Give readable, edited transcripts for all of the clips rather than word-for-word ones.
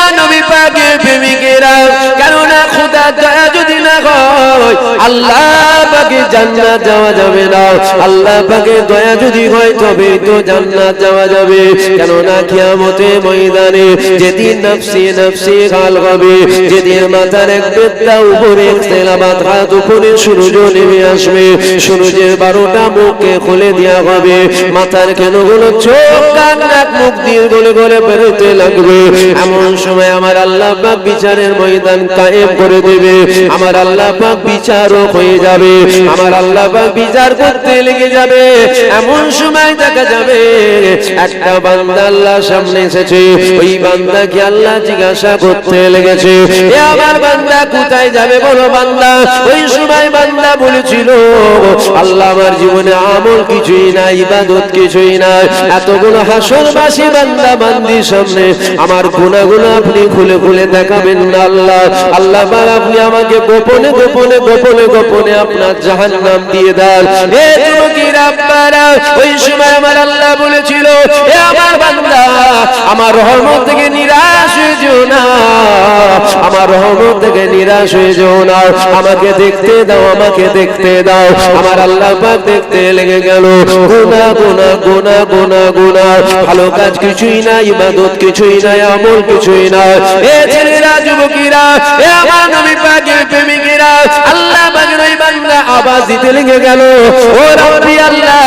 আমার নবী পাকের প্রেমিকেরা, কেননা খোদার দয়া যদি না হয় আল্লাহ পাকের জান্নাত যাওয়া যাবে না। আল্লাহ পাকের দয়া যদি হয় তবে তো জান্নাত যাওয়া যাবে। কেননা কিয়ামতের ময়দানে যেদিন নফসি নফসি গাল হবে, যেদিন মাথার এক বেত্তা উপরে এক তেলাবাত হাত উপরে সূর্য নেমে আসবে, সূর্যের 12টা মুখকে খুলে দেওয়া হবে, মাথার কেনগুলো চোখ কান নাক মুখ দিয়ে গলে গলে বেরোতে লাগবে। এমন সময় আমার আল্লাহ পাক বিচারের ময়দান কায়েম করে দেবে, আমার আল্লাহ পাক বিচারক হয়ে যাবে, আমার আল্লাহ পাক বিচার করতে লেগে যাবে। এমন সময় দেখা যাবে একটা বান্দা আল্লাহর সামনে এসেছে, ওই বান্দাকে আল্লাহ জিজ্ঞাসা করতে লেগেছে, এ আমার বান্দা কোথায় যাবে বলো বান্দা। ওই সময় বান্দা বলেছিল, আল্লাহ আমার জীবনে আমল কিছুই নাই, ইবাদত কিছুই নাই, এতগুলো হাসরবাসী বান্দা বান্দির সামনে আমার গুনাহগুলো আপনি খুলে খুলে দেখাবেন না আল্লাহ। আল্লাহ পাক আপনি আমাকে গোপনে গোপনে গোপনে গোপনে আপনার জাহান্নাম দিয়ে দেন। এ যুবকেরা আপনারা, ওই সময় আমার আল্লাহ বলেছিল, এ আমার বান্দা আমার রহমত থেকে নিরাশ হয়ে যেও না, আমার রহমত থেকে নিরাশ হয়ে যেও না, আমাকে দেখতে দাও, আমাকে দেখতে দাও। আমার আল্লাহ পাক দেখতে লেগে গেল, গুনাহ গুনাহ গুনাহ গুনাহ গুনাহ, ভালো কাজ কিছুই নাই, ইবাদত কিছুই নাই, আমল কিছুই নাই। এ ছেলেরা, যুবকেরা, এ আমার নবী পাকের প্রেমিকেরা, আল্লাহ পাকের ওই বান্দা আওয়াজ দিতে লেগে গেল, ও রব্বি আল্লাহ,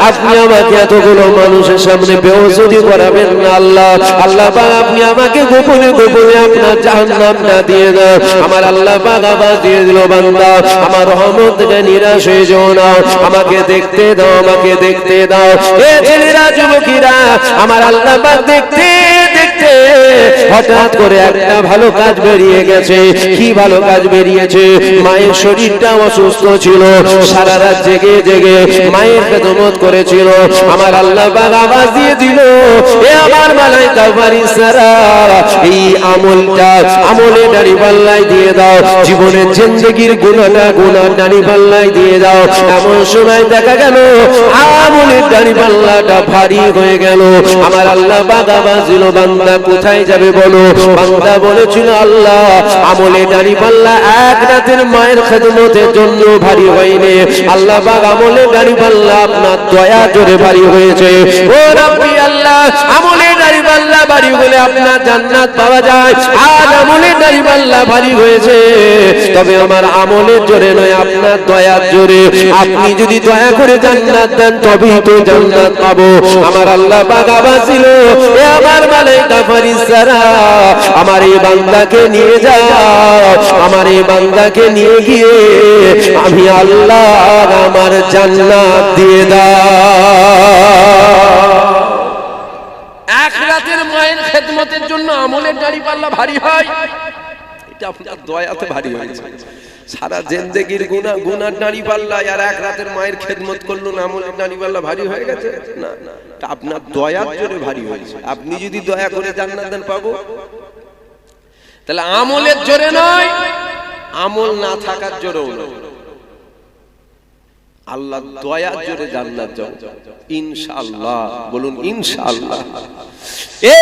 আপনি আমাকে এতগুলো মানুষের সামনে বেওয়াজি করাবেন না আল্লাহ। আল্লাহ পাক আপনি আমাকে গোপনে গোপনে আপনার জাহান্নামটা দিয়ে দাও। আমার আল্লাহ পাক আওয়াজ দিয়ে দিল, বান্দা আমার রহমত থেকে নিরাশ হয়ে যেও না, আমাকে দেখতে দাও, আমাকে দেখতে দাও। এ ছেলেরা, যুবকেরা, আমার আল্লাহ পাক দেখতে দেখতে হঠাৎ করে একটা ভালো কাজ বেরিয়ে গেছে। কি ভালো কাজ বেরিয়েছে? মায়ের শরীরটা অসুস্থ ছিল, সারা রাত জেগে জেগে মায়ের খেদমত করেছিল। আমার আল্লাহ পাক আওয়াজ দিয়ে দিল, এ আমার মালাইকা ফারিস্তারা, এই আমলটা আমলে দাড়ি পাল্লায় দিয়ে দাও, জীবনের জিন্দেগির গুনাহটা গুনার দাড়ি পাল্লায় দিয়ে দাও। এমন সময় দেখা গেল আমলের দাড়ি পাল্লাটা ভারী হয়ে গেল। আমার আল্লাহ পাক আওয়াজ দিল, বান্দা কোথায় যাবে বলো। বান্দা বলেছিল, আল্লাহ আমলে দাড়ি পাল্লা এক রাতের মায়ের খেদমতের জন্য ভারী হয়নি, আল্লাহ পাক আমলে দাড়ি পাল্লা আপনার দয়া জোরে ভারী হয়েছে। ও রব্বি আল্লাহ, আমলে দাড়ি পাল্লা ভারী হলে আপনার জান্নাত পাওয়া যায়, আর আমলে দাড়ি পাল্লা ভারী হয়েছে, তবে আমার আমলের জোরে নয়, আপনার দয়ার জোরে। আপনি যদি দয়া করে জান্নাত দেন তবেই তো জান্নাত পাবো। আমার আল্লাহ পাক আওয়াজ দিল, এ আমার মালাইকা ফারিস্তারা, আমার এই বান্দাকে নিয়ে যাও, আমার এই বান্দাকে নিয়ে গিয়ে আমি আল্লাহ আমার জান্নাত দিয়ে দাও। এক রাতের মায়ের খেদমতের জন্য আমলের দাড়ি পাল্লা ভারী হয়, এটা আপনার দয়াতে ভারী হয়েছে। সারা জিন্দেগির গুনাহ গুনার দাড়ি পাল্লা, আর এক রাতের মায়ের খেদমত করলো না, আমলের দাড়ি পাল্লা ভারী হয়ে গেছে না, এটা আপনার দয়ার জোরে ভারী হয়েছে। আপনি যদি দয়া করে জান্নাত দেন পাবো, তাহলে আমলের জোরে নয়, আমল না থাকার জোরেও নয়, আল্লাহ দয়ার জোরে জান্নাত যাও ইনশাআল্লাহ। বলুন ইনশাআল্লাহ। এ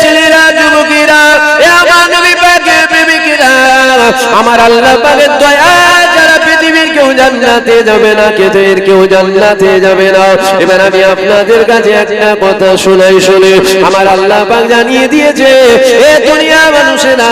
ছেলেরা, যুবকেরা, এ আমার নবী পাকের প্রেমিকেরা, আমার আল্লাহ পাকের দয়া যারা পৃথিবীর কেউ জান্নাতে যাবে না, কেদের কেউ জান্নাতে যাবে না। এবার আমি আপনাদের কাছে একটা কথা শোনাই, শুনে আমার আল্লাহ পাক জানিয়ে দিয়েছে, এ দুনিয়া মানুষেরা,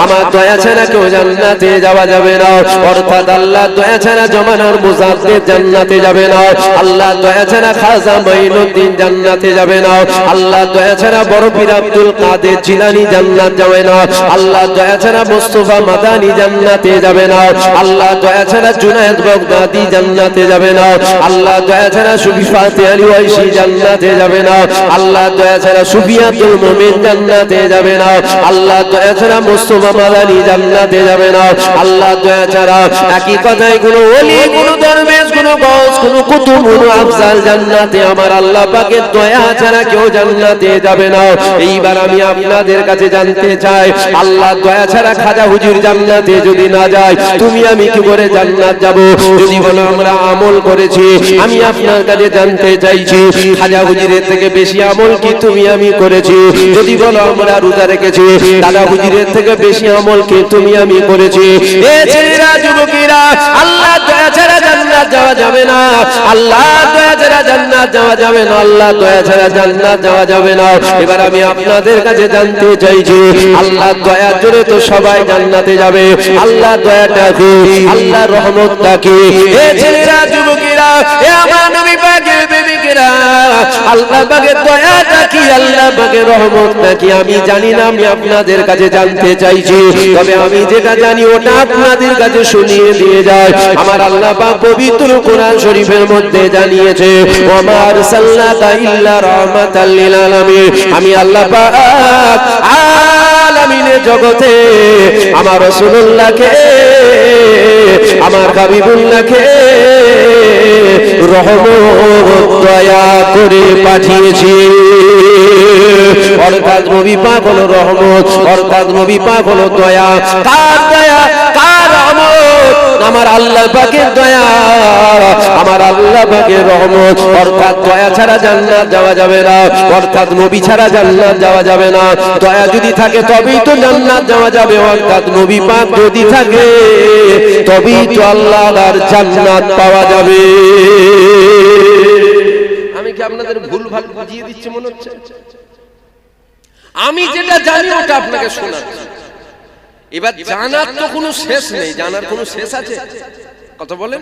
আমার দয়া ছাড়া কেউ জান্নাতে যাওয়া যাবে না। অর্থাৎ আল্লাহ দয়া ছাড়া জমানার মুজাদ্দিদ জান্নাতে যাবে না, আল্লাহ দয়া ছাড়া খাজা মাইনুদ্দিন জান্নাতে যাবে না, আল্লাহ দয়া ছাড়া বড় পীর আব্দুল কাদের জিলানী জান্নাত যাবে না, আল্লাহ দয়া ছাড়া মুস্তাফা মাদানী জান্নাতে যাবে না, আল্লাহ দয়া ছাড়া জুনায়েদ বাগদাদি জান্নাতে যাবে না, আল্লাহ দয়া ছাড়া সুফি ফাতে আলী ওয়াইসি জান্নাতে যাবে না, আল্লাহ দয়া ছাড়া সুফি আব্দুল মুমিন জান্নাতে যাবে না, আল্লাহ দয়া ছাড়া মুস্তাফা মাদানী জান্নাতে যাবে না, আল্লাহ দয়া ছাড়া একই কথায় কোনো ওলি, কোনো দরবেশ, কোনো গাউস, কোনো কুতুব, কোনো আফজাল জান্নাতে আমার আল্লাহ পাকের দয়া ছাড়া কেউ জান্নাতে যাবে না। এইবার আমি আপনাদের কাছে জানতে চাই, আল্লাহ দয়া ছাড়া খাজা হুজুর জান্নাতে যদি না যায়, তুমি আমি কি করে জান্নাত যাব। যদি বলো আমরা আমল করেছি, আমি আপনার কাছে জানতে চাইছি খাজা হুজুরের থেকে বেশি আমল কি তুমি আমি করেছি? যদি বলো আমরা রোজা রেখেছি, দাদা হুজুরের থেকে বেশি আমল কি তুমি আমি করেছি? এ ছেলেরা, যুবকেরা, আল্লাহ দয়া ছাড়া জান্নাত যাওয়া যাবে না। আল্লাহ দয়া ছাড়া জান্নাত যাওয়া যাবে না। আল্লাহ দয়া ছাড়া জান্নাত যাওয়া যাবে না। এবার আমি আপনাদের কাছে জানতে চাইছি, আল্লাহ দয়া জোরে তো সবাই জান্নাতে যাবে। আল্লাহ দয়াটা কি? আল্লাহ রহমতটা কি? এ ছেলেরা, যুবকেরা, এ আমার নবী পাকের প্রেমিকেরা, আল্লাহ পাকের দয়াটা কি? আল্লাহ পাকের রহমতটা কি? আমি জানি না, আমি আপনাদের কাছে জানতে চাইছি। তবে আমি যেটা জানি ওটা আপনাদের কাছে শুনিয়ে দিয়ে যায়। আমার আল্লাহ পাক পবিত্র কোরআন শরীফের মধ্যে জানিয়েছে, ওয়া মা আরসালনাকা ইল্লা রাহমাতাল লিল আলামিন। আমি আল্লাহ পাক আলামিনের জগতে আমার রাসূলুল্লাহকে, আমার হাবিবুল্লাহকে রহমত দয়া করে পাঠিয়েছি। অর্থাৎ নবী পাক হলো রহমত, অর্থাৎ নবী পাক হলো দয়া। কার দয়া, কার রহমত? আমার আল্লাহ পাকের দয়া, আমার আল্লাহ পাকের রহমত। অর্থাৎ দয়া ছাড়া জান্নাত যাওয়া যাবে না, অর্থাৎ নবী ছাড়া জান্নাত যাওয়া যাবে না। দয়া যদি থাকে তবেই তো জান্নাত যাওয়া যাবে, অর্থাৎ নবী পাক যদি থাকে তবেই তো আল্লাহর জান্নাত পাওয়া যাবে। আমি কি আপনাদের ভুল ভাল বুঝিয়ে দিচ্ছি মনে হচ্ছে? আমি যেটা জানি ওটা আপনাকে শোনাচ্ছি। এবার জানার তো কোনো শেষ নেই, জানার কোনো শেষ আছে? কথা বলেন।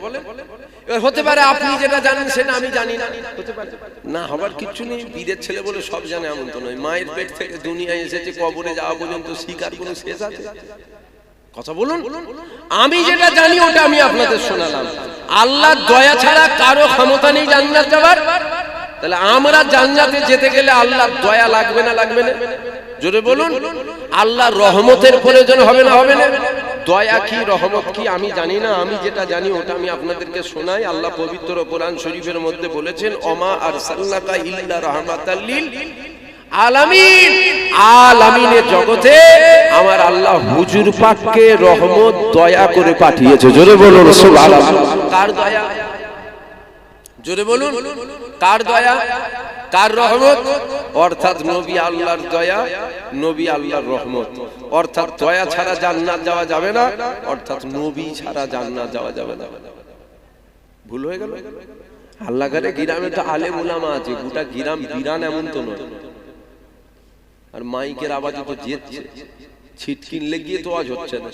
এবার হতে পারে আপনি যেটা জানেন সেটা আমি জানি না, হতে পারে না, হবার কিছু নেই। বীরের ছেলে বলে সব জানে এমন তো নয়। মায়ের পেট থেকে দুনিয়ায় এসেছে, কবরে যাওয়া পর্যন্ত শিকার কোনো শেষ আছে? কথা বলুন। আমি যেটা জানি ওটা আমি আপনাদের শোনালাম। আল্লাহর দয়া ছাড়া কারো ক্ষমতা নেই জান্নাত যাওয়ার। তাহলে আমরা জান্নাতে যেতে গেলে আল্লাহর দয়া লাগবে না, লাগবে না? জোরে বলুন। আল্লাহর রহমতের প্রয়োজন হবে না, হবে না? দয়া কি, রহমত কি আমি জানি না। আমি যেটা জানি ওটা আমি আপনাদেরকে শোনাই। আল্লাহ পবিত্র কোরআন শরীফের মধ্যে বলেছেন, ওমা আরসালনাকা ইল্লা রাহমাতাল লিল আলামিন। আলামিনের জগতে আমার আল্লাহ হুজুর পাককে রহমত দয়া করে পাঠিয়েছে। জোরে বলুন সুবহানাল্লাহ। কার দয়া? জোরে বলুন। কার দয়া, কার রহমত? অর্থাৎ নবী আল্লাহর দয়া, নবী আল্লাহর রহমত। অর্থাৎ দয়া ছাড়া জান্নাত যাওয়া যাবে না, অর্থাৎ নবী ছাড়া জান্নাত যাওয়া যাবে না। ভুল হয়ে গেল? আল্লাহ ঘরে গ্রামে তো আলেম উলামা আছে, গোটা গ্রাম বিরান এমন তো নয়। আর মাইকের আওয়াজে তো যেচ্ছে, ছিটকিন লেগিয়ে তো আওয়াজ হচ্ছে না,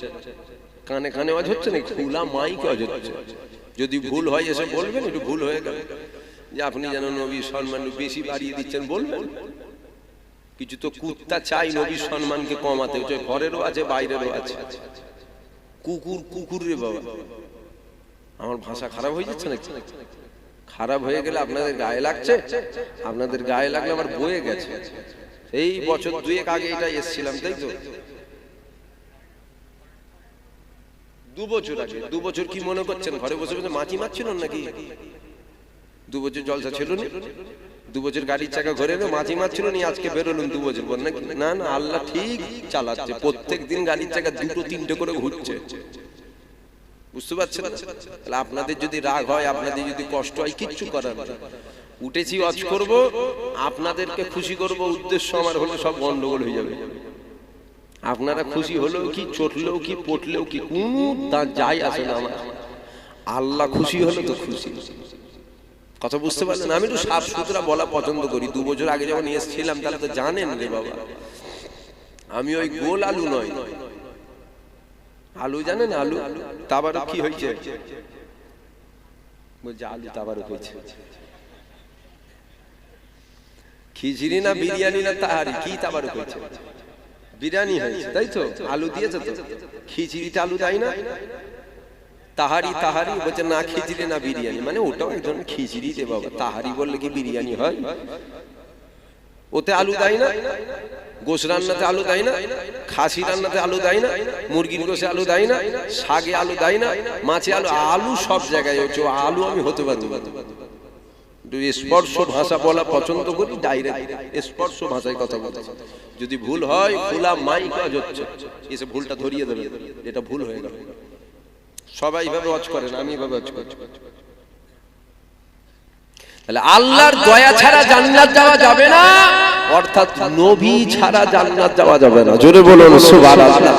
কানে কানে আওয়াজ হচ্ছে না, খোলা মাইকে আওয়াজ হচ্ছে। যদি ভুল হয় এসে বলবেন, একটু ভুল হয়ে গেল, যে আপনি যেন নবীর সম্মান বেশি বাড়িয়ে দিচ্ছেন বলবেন। কিছু তো কুত্তা চাই নবীর সম্মানকে কমাতে, ঘরেরও আছে বাইরেরও আছে। কুকুর, কুকুর রে বাবা, আমার ভাষা খারাপ হয়ে যাচ্ছে নাকি? খারাপ হয়ে গেলে আপনাদের গায়ে লাগছে? আপনাদের গায়ে লাগলে আমার বয়ে গেছে। এই বছর দুয়েক আগে এটা এসেছিলাম, তাই তো? 2 বছর আগে। 2 বছর কি মনে করছেন? ঘরে বসে বসে মাছি মারছিল নাকি? 2 বছর জলসা ছিল না? 2 বছর গাড়ির চাকা ঘরে না মাছি মারছিল নি? আজকে বেরোলেন 2 বছর পর নাকি? না না, আল্লাহ ঠিক চালাচ্ছে। প্রত্যেক দিন গাড়ির চাকা 2-3টে করে ঘুরছে। বুঝতে পারছেন? তাহলে আপনাদের যদি রাগ হয়, আপনাদের যদি কষ্ট হয়, কিচ্ছু করার নেই। উঠেছি ওয়াজ করব, আপনাদেরকে খুশি করব, উদ্দেশ্য আমার হলে সব গন্ডগোল হয়ে যাবে। আপনারা খুশি হলেও কি, চটলেও কি, পটলেও কি, কোনো যাই আসে না আমার। আল্লাহ খুশি হলে তো খুশি। কথা বুঝতে পারলেন? আমি একটু সাফ সুতরা বলা পছন্দ করি। 2 বছর আগে যখন এসেছিলাম তাহলে তো জানেন রে বাবা, আমি ওই গোল আলু নয়। আলু জানেন? আলু তাবারক কি হয়েছে? বলছে আলু তাবারক হয়েছে। খিচুড়ি না বিরিয়ানি না তাহারি, কি তাবারক হয়েছে? বিরিয়ানি হয়েছে, তাই তো? আলু দিয়েছে তো? খিচুড়িতে আলু দেয় না? তাহারি, তাহারি বলছে না, খিচুড়ি না বিরিয়ানি, মানে ওটাও এক ধরনের খিচুড়ি রে বাবা। তাহারি বললে কি বিরিয়ানি হয়? ওতে আলু দেয় না? গোশ রান্নাতে আলু দেয় না? খাসি রান্নাতে আলু দেয় না? মুরগির গোশে আলু দেয় না? শাকে আলু দেয় না? মাছে আলু, আলু সব জায়গায় হচ্ছে। আলু আমি হতে পারবো না। স্পর্শ ভাষা বলা পছন্দ করি, ডাইরেক্ট স্পর্শ ভাষায় কথা বলতে। যদি ভুল হয়, খোলা মাইক আওয়াজ হচ্ছে, এসে ভুলটা ধরিয়ে দেবে, এটা ভুল হয়ে গেল। সবাই এইভাবে ওয়াজ করেন, আমি এইভাবে ওয়াজ করছি। তাহলে আল্লাহর দয়া ছাড়া জান্নাত যাওয়া যাবে না, অর্থাৎ নবী ছাড়া জান্নাত যাওয়া যাবে না। জোরে বলুন সুবহানাল্লাহ।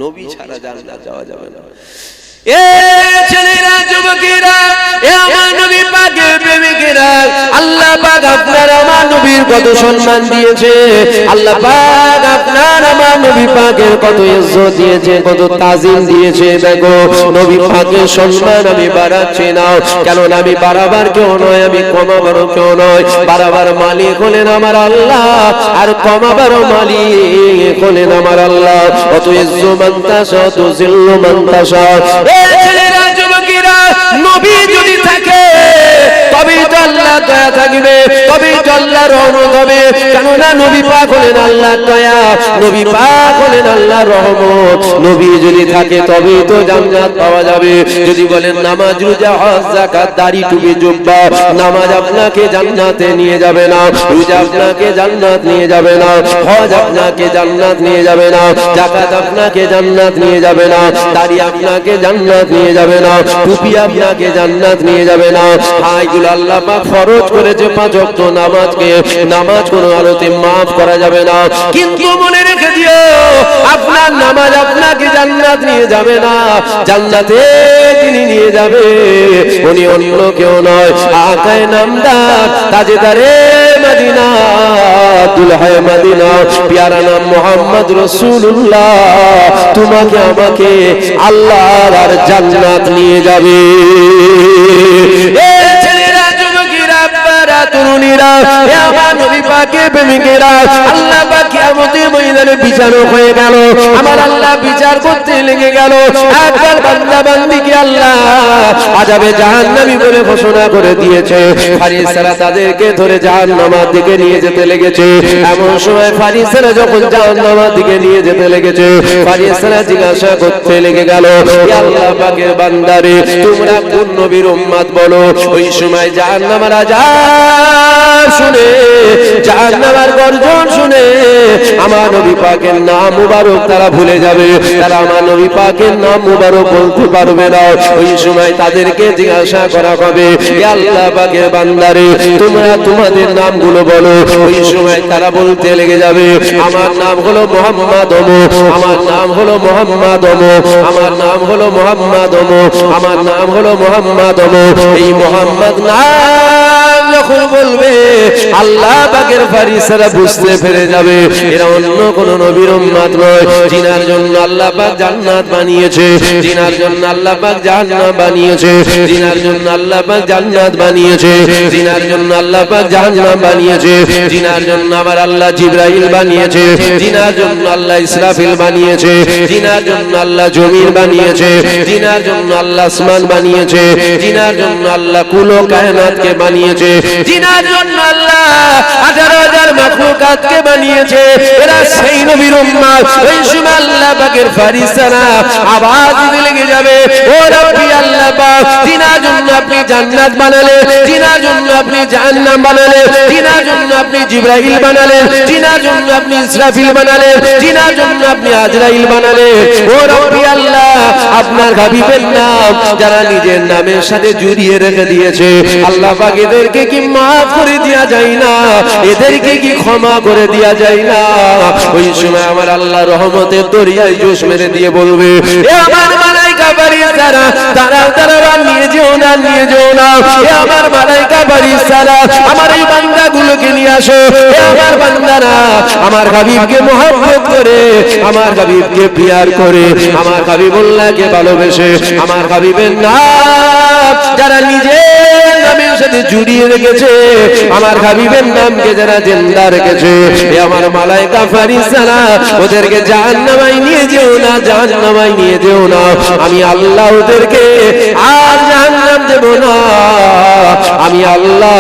নবী ছাড়া জান্নাত যাওয়া যাবে না। এ ছেলেরা, যুবকেরা, এ আমার নবী পাকের প্রেমিকেরা, আল্লাহ পাক আপনার আমার নবীর কত সম্মান দিয়েছে, আল্লাহ পাক আপনার আমার নবী পাকের কত ইজ্জত দিয়েছে, কত তাজিম দিয়েছে। দেখো নবী পাকের সম্মান আমি বাড়াচ্ছি না, কারণ আমি বাড়াবার কেউ নয়, আমি কমাবারও কেউ নয়। বাড়াবার মালিক হলেন আমার আল্লাহ, আর কমাবারও মালিক হলেন আমার আল্লাহ। অত ইজ্জু মান তাশা, অত জিল্লু মান তাশা। ছেলেরা, যুবকেরা, নবী যদি থাকে তবেই তো আল্লাহ দয়া থাকবে, তবেই তো আল্লাহ রহমত হবে। কেননা নবী পাক হলেন আল্লাহর দয়া, নবী পাক হলেন আল্লাহর রহমত। নবী যদি থাকে তবেই তো জান্নাত পাওয়া যাবে। যদি বলেন নামাজ, রোজা, হজ, যাকাত, দাড়ি, টুপি, জুব্বা, নামাজ আপনাকে জান্নাতে নিয়ে যাবে না, রোজা আপনাকে জান্নাত নিয়ে যাবে না, হজ আপনাকে জান্নাত নিয়ে যাবে না, যাকাত আপনাকে জান্নাত নিয়ে যাবে না, দাড়ি আপনাকে জান্নাত নিয়ে যাবে না, টুপি আপনাকে জান্নাত নিয়ে যাবে না। এগুলো আল্লাহ পাক ফরজ করেছে, 5 ওয়াক্ত নামাজকে, নামাজ কোনো আলোতে মাফ করা যাবে না। কিন্তু মনে রেখে দিও, আপনার নামাজ আপনাকে জান্নাত নিয়ে যাবে না, জান্নাতে যিনি নিয়ে যাবে উনি অন্য কেউ নয়, আকায়ে নামদার, তাজেদারে মদিনা, দুলহায়ে মদিনা, প্যারা নাম মুহাম্মদ রাসূলুল্লাহ। তোমাকে আমাকে আল্লাহর আর জান্নাত নিয়ে যাবে। তরুণীরা, আমার নবী পাকের প্রেমিকেরা, আল্লাহ পাক কিয়ামতের ময়দানে বিচার হয়ে গেল। আমার আল্লাহ বিচার করতে লেগে গেল। একবার বান্দা বান্দিকে আল্লাহ আযাবে জাহান্নামী বলে ঘোষণা করে দিয়েছে। ফারিস্তারা তাদেরকে ধরে জাহান্নামের দিকে নিয়ে যেতে লেগেছে। এমন সময় ফারিস্তারা যখন জাহান্নামের দিকে নিয়ে যেতে লেগেছে, ফারিস্তারা জিজ্ঞাসা করতে লেগে গেল, হে আল্লাহ পাকের বান্দারে, তোমরা কোন নবীর উম্মত বলো? ওই সময় জাহান্নামের আযাব শুনে, জাহান্নামের গর্জন শুনে আমার নবী পাকের নাম মুবারক তারা ভুলে যাবে, তারা আমার নবী পাকের নাম মুবারক বলতে পারবে না। ওই সময় তাদেরকে জিজ্ঞাসা করা হবে, হে আল্লাহ পাকের বান্দারে, তোমরা তোমাদের নামগুলো বলো। ওই সময় তারা বলতে লেগে যাবে, আমার নাম হলো মুহাম্মদ, আমার নাম হলো মুহাম্মদ, আমার নাম হলো মুহাম্মদ, আমার নাম হলো মুহাম্মদ। এই মুহাম্মদ নাম যখন বলবে, আল্লাহ পাকের ফারিস্তারা বুঝতে পেরে যাবে এরা অন্য কোন নবীর উম্মত নয়, জিনার জন্য আল্লাহ পাক জান্নাত বানিয়েছে, জিনার জন্য আল্লাহ পাক জাহান্নাম বানিয়েছে, জিনার জন্য আল্লাহ পাক জান্নাত বানিয়েছে, জিনার জন্য আল্লাহ পাক জাহান্নাম বানিয়েছে, জিনার জন্য আমার আল্লাহ জিবরাইল বানিয়েছে, জিনার জন্য আল্লাহ ইসরাফিল বানিয়েছে, জিনার জন্য আল্লাহ জমির বানিয়েছে, জিনার জন্য আল্লাহ আসমান বানিয়েছে, জিনার জন্য আল্লাহ কুল কায়নাতকে বানিয়েছে, জিনার জন্য আল্লাহ 18,000 মাখলুকাতকে বানিয়েছে। এরা সেই নবীর উম্মত। ওই সময় আল্লাহ পাকের ফারিস্তারা আওয়াজ দিতে লেগে যাবে, ও রব্বি আল্লাহ পাক, জিনার জন্য আপনি জান্নাত বানালেন, জিনার জন্য আপনি জাহান্নাম বানালেন, জিনার জন্য আপনি জিবরাইল বানালেন, জিনার জন্য আপনি ইসরাফিল বানালেন, জিনার জন্য আপনি আজরাইল বানালেন। ও রব্বি আল্লাহ, আপনার হাবিবের নাম যারা নিজের নামের সাথে জড়িয়ে রেখে দিয়েছে, আল্লাহ পাক এদেরকে কি মাফ করে দেয়া যায় না? এদেরকে কি ক্ষমা করে দেয়া যায় না? ওই সময় আমার আল্লাহ রহমতের দরিয়ায় জোশ মেরে দিয়ে বলবে, এ আমার মালাইকা ফারিস্তারা, তারা নিয়ে যেও না, নিয়ে যেও না। এ আমার মালাইকা ফারিস্তারা, আমার এই বান্দাগুলোকে নিয়ে আসো। এ আমার বান্দারা, আমার হাবিবকে মহব্বত করে, আমার হাবিবকে প্রিয়ার করে, আমার হাবিবুল্লাহকে ভালোবেসে, আমার হাবিবের নাম যারা নিজের নামের সাথে জুড়িয়ে রেখেছে, আমার হাবিবের নামকে যারা জিন্দা রেখেছে, এ আমার মালাইকা ফারিস্তারা, ওদেরকে জাহান্নামায় নিয়ে যেও না, জাহান্নামায় নিয়ে যেও না। আমি আল্লাহ ওদেরকে আর জাহান্নাম দেব না, আমি আল্লাহ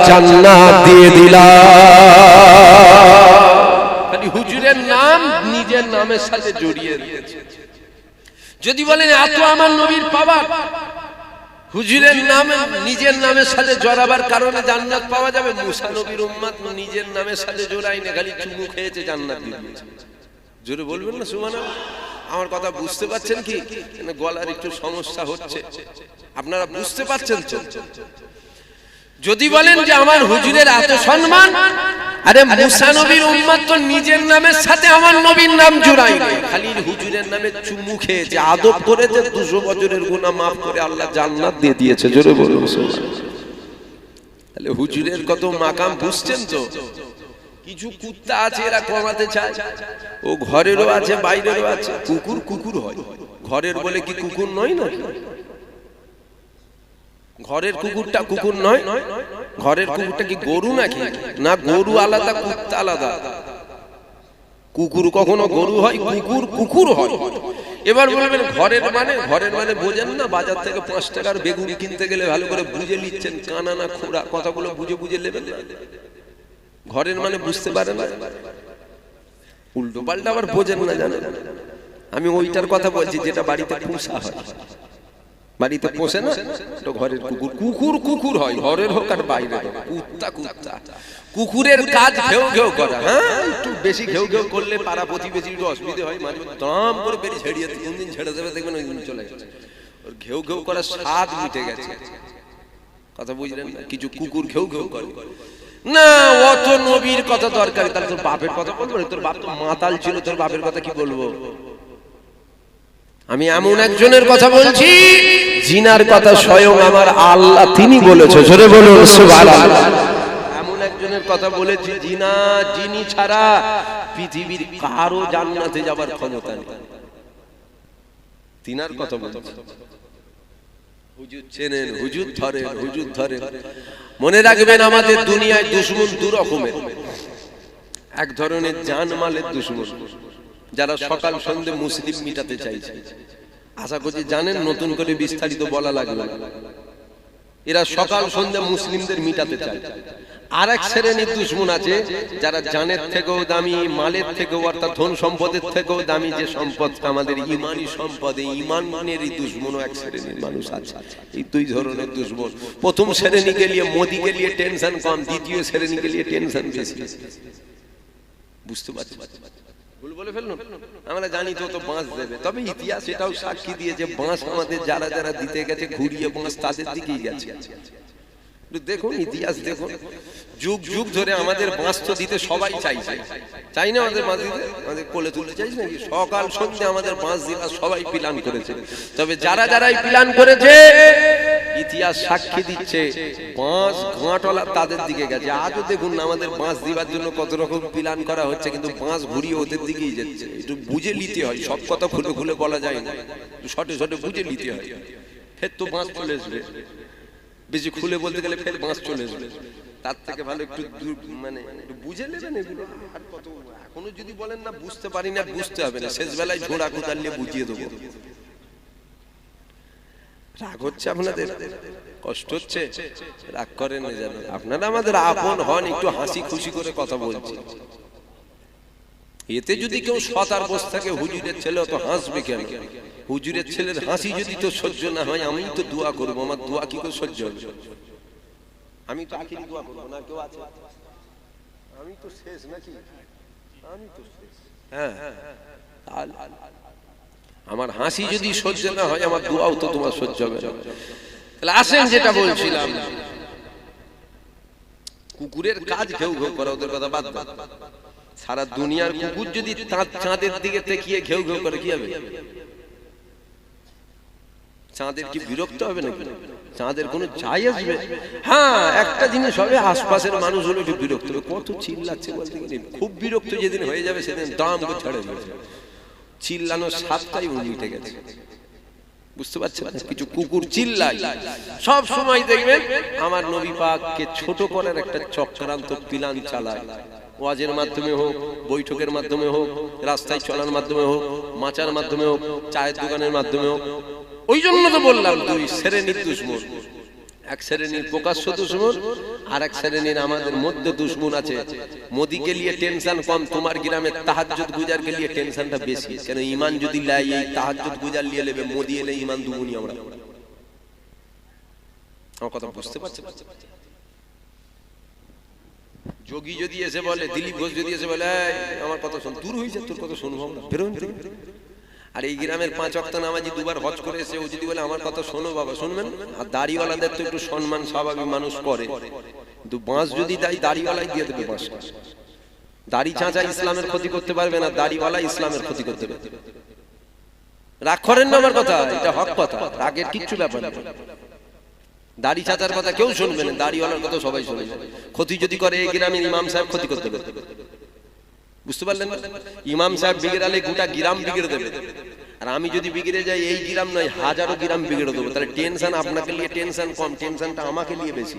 জান্নাত দিয়ে দিলাম। হুজুরের নাম নিজের নামের সাথে জড়িয়ে রেখেছে। যদি বলেন এত আমার নবীর পাওয়া, হুজুরের নাম নিজের নামের সাথে জড়াবার কারণে জান্নাত পাওয়া যাবে। মুসা নবীর উম্মত নিজের নামের সাথে জড়ায় না, খালি চুমু খেয়েছে, জান্নাত দিয়ে দিয়েছে। জোরে বলবেন না সুবহানাল্লাহ। আমার কথা বুঝতে পারছেন কি? গলার একটু সমস্যা হচ্ছে, আপনারা বুঝতে পারছেন তো? যদি বলেন যে আমার হুজুরের এত সম্মান, আরে মুসা নবীর উম্মত তো নিজের নামের সাথে আমার নবীর নাম জুড়ায়নি, খালি হুজুরের নামে চুমু খেয়েছে, আদব করেছে, 200 বছরের গুনাহ maaf করে আল্লাহ জান্নাত দিয়ে দিয়েছে। জোরে বলুন সুবহানাল্লাহ। তাহলে হুজুরের কত মাকাম বুঝছেন তো? কিছু কুত্তা আছে এরা কমাতে চায়, ও ঘরেরও আছে বাইরেরও আছে। কুকুর কুকুর হয়, ঘরের বলে কি কুকুর নয়? না, ঘরের কুকুরটা কুকুর নয়? ঘরের কুকুরটা কি গরু নাকি? না, গরু আলাদা, কুত্তা আলাদা। কুকুর কখনো গরু হয়? কুকুর কুকুর হয়। এবার বলবেন ঘরের মানে, ঘরের মানে বোঝেন না? বাজার থেকে 5 টাকার বেগুন কিনতে গেলে ভালো করে বুঝে নিচ্ছেন, কানা না খোড়া, কথাগুলো বুঝে বুঝে নেবেন না। ঘরের মানে বুঝতে পারে না, উল্টো পাল্টা আবার বোঝেন না, জানেন? আমি ওইটার কথা বলছি যেটা বাড়িতে পোষা হয়। বাড়িতে পোষে না তো ঘরের কুকুর, কুকুর কুকুর হয়, ঘরের হোক আর বাইরের হোক। কুত্তা কুত্তা। কুকুরের কাজ ঘেউ ঘেউ করা। হ্যাঁ, একটু বেশি ঘেউ ঘেউ করলে পাড়া প্রতিবেশী একটু অসুবিধা হয়, মাঝে মাঝে দাম করে বেরিয়ে ছেড়িয়ে, 3 দিন ছেড়ে দেবে, দেখবেন ওই দিন চলে গেছে। ওর ঘেউ ঘেউ করার স্বাদ মিটে গেছে। কথা বুঝলেন না? কিছু কুকুর ঘেউ ঘেউ করে না, অত নবীর কথা দরকার। তাহলে তোর বাপের কথা বলবো? তোর বাপ তো মাতাল ছিল, তোর বাপের কথা কি বলবো? আমি এমন একজনের কথা বলছি, জিনার কথা স্বয়ং আমার আল্লাহ তিনি বলেছে। জোরে বলুন সুবহানাল্লাহ। এমন একজনের কথা বলেছি, জিনা জিনি ছাড়া পৃথিবীর কারো জান্নাতে যাবার ক্ষমতা নেই। তিনার কথা বলছি। হুজুর চেনেন, হুজুর ধরেন, হুজুর ধরেন। মনে রাখবেন, আমাদের দুনিয়ায় দুশমন দু রকমের। এক ধরনের জানমালের দুশমন, যারা সকাল সন্ধ্যে মুসলিম মিটাতে চাইছে। আশা করছি জানেন, নতুন করে বিস্তারিত বলা লাগবে না। এরা সকাল সন্ধ্যে মুসলিমদের মিটাতে চায়। আর এক শ্রেণীর দুশমন আছে, যারা জানের থেকেও দামি, মালের থেকেও অর্থাৎ ধন সম্পদের থেকেও দামি যে সম্পদটা আমাদের ইমানি সম্পদ, এই ইমানেরই দুশমনও এক শ্রেণীর মানুষ আছে। এই দুই ধরনের দুশমন। প্রথম শ্রেণীকে নিয়ে মোদিকে নিয়ে টেনশন কম, দ্বিতীয় শ্রেণীকে নিয়ে টেনশন বেশি। বুঝতে পারছি? ভুল বলে ফেললাম? আমরা জানি তো বাঁশ দেবে, তবে ইতিহাস এটাও সাক্ষী দিয়ে যে বাঁশ আমাদের যারা যারা দিতে গেছে, ঘুরিয়ে বাঁশ তাদের দিকেই গেছে। দেখুন ইতিহাস দেখুন, যুগ যুগ ধরে আমাদের বাঁশ তো দিতে সবাই চাইছে, চাই না? আমাদের বাঁশ দিতে, আমাদের কোলে তুলতে চাইছে নাকি? সকাল সন্ধ্যে আমাদের বাঁশ দিতে সবাই প্ল্যান করেছে। তবে যারা যারাই প্ল্যান করেছে, ইতিহাস সাক্ষী দিচ্ছে বাঁশ ঘাটওয়ালা তাদের দিকে গেছে। আজও দেখুন আমাদের বাঁশ দিবার জন্য কত রকম প্ল্যান করা হচ্ছে, কিন্তু বাঁশ ঘুরিয়ে ওদের দিকেই যাচ্ছে। একটু বুঝে নিতে হয়, সব কথা খুলে খুলে বলা যায় না, শর্টে শর্টে বুঝে নিতে হয়। ফের তো বাঁশ চলে আসবে, বেশি খুলে বলতে গেলে ফের বাঁশ চলে আসবে। তার থেকে ভালো একটু মানে একটু বুঝে নেবেন এগুলো। আর কত এখনো যদি বলেন না বুঝতে পারি না, বুঝতে হবে না, শেষ বেলায় ঝোড়া কোদাল নিয়ে বুঝিয়ে দেবো। রাগ হচ্ছে আপনাদের? কষ্ট হচ্ছে? রাগ করেন না, জানো আপনারা আমাদের আপন হন, একটু হাসি খুশি করে কথা বলছি। এতে যদি কেউ সতার বসে থাকে, হুজুরের ছেলে তো হাসবে কেন? হুজুরের ছেলের হাসি যদি তো সহ্য না হয়, আমি তো দোয়া করবো, আমার দোয়া কি করে সহ্য হবে? আমি তো আখিরি দোয়া করবো না, কেউ আছে? আমি তো শেষ নাকি? আমি তো শেষ। হ্যাঁ, আমার হাসি যদি সহ্য না হয়, আমার দোয়াও তো তোমার সহ্য হবে না। তাহলে আসেন, যেটা বলছিলাম, কুকুরের কাজ ঘেউ ঘেউ করা, ওদের কথা বাদ দাও। সারা দুনিয়ার কুকুর যদি চাঁদের দিকে তাকিয়ে ঘেউ ঘেউ করে, কি হবে? চাঁদের কি বিরক্ত হবে নাকি? চাঁদের কোনো চাই আসবে? হ্যাঁ, একটা জিনিস হবে, আশপাশের মানুষ হলো একটু বিরক্ত হবে। কত চিল্লাচ্ছে বলতে গেলে, খুব বিরক্ত যেদিন হয়ে যাবে সেদিন দাম করে ছেড়ে দেবে। চিল্লানোর স্বাদটাই মিটে গেছে। বুঝতে পারছেন? কিছু কুকুর চিল্লায়, সব সময় দেখবেন আমার নবী পাককে ছোট করার একটা চক্রান্ত প্ল্যান চালায়। ওয়াজের মাধ্যমে হোক, বৈঠকের মাধ্যমে হোক, রাস্তায় চলার মাধ্যমে হোক, মাচার মাধ্যমে হোক, চায়ের দোকানের মাধ্যমে হোক। ওই জন্য তো বললাম দুই শ্রেণীর দুশমন। এক শ্রেণীর প্রকাশ্য দুশমন, আর এক শ্রেণীর আমাদের মধ্যে দুশমন আছে। মোদিকে নিয়ে টেনশন কম, তোমার গ্রামে তাহাজ্জুদ গুজারকে নিয়ে টেনশনটা বেশি। কেন? ইমান যদি লাই, এই তাহাজ্জুদ গুজার নিয়ে নেবে, মোদি এলে ইমান দুগুনি। আমরা আমার কথা বুঝতে পারছেন? যোগী যদি এসে বলে, দিলীপ ঘোষ যদি এসে বলে আমার কথা শোন, দূর হয়ে যায়, তোর কথা শুনবো না, বেরোন। আর এই গ্রামের 5 ওয়াক্ত নামাজি দুবার হজ করে এসে ও যদি বলে আমার কথা শোনো বাবা, শুনবেন? আর দাড়িওয়ালাদের তো একটু সম্মান স্বাভাবিক মানুষ করে, কিন্তু বাঁশ যদি দেয় দাড়িওয়ালাই দিয়ে দেবে বাঁশ। দাড়ি চাঁচা ইসলামের ক্ষতি করতে পারবে না, দাড়িওয়ালা ইসলামের ক্ষতি করতে পারবে। রাগ করেন না আমার কথা, এটা হক কথা, রাগের কিচ্ছু ব্যাপার না। দাড়ি চাচার কথা কেউ শুনবে না, দাড়িওয়ালার কথা সবাই শুনবে। ক্ষতি যদি করে এই গ্রামের ইমাম সাহেব ক্ষতি করতে পারবে, বুঝতে পারলেন? ইমাম সাহেব বিগড়ালে গোটা গ্রাম বিগড়ে দেবে, আর আমি যদি বিগড়ে যাই এই গ্রাম নয় হাজারো গ্রাম বিগড়ে দেবো। তাহলে টেনশন আপনাকে নিয়ে টেনশন কম, টেনশনটা আমাকে নিয়ে বেশি।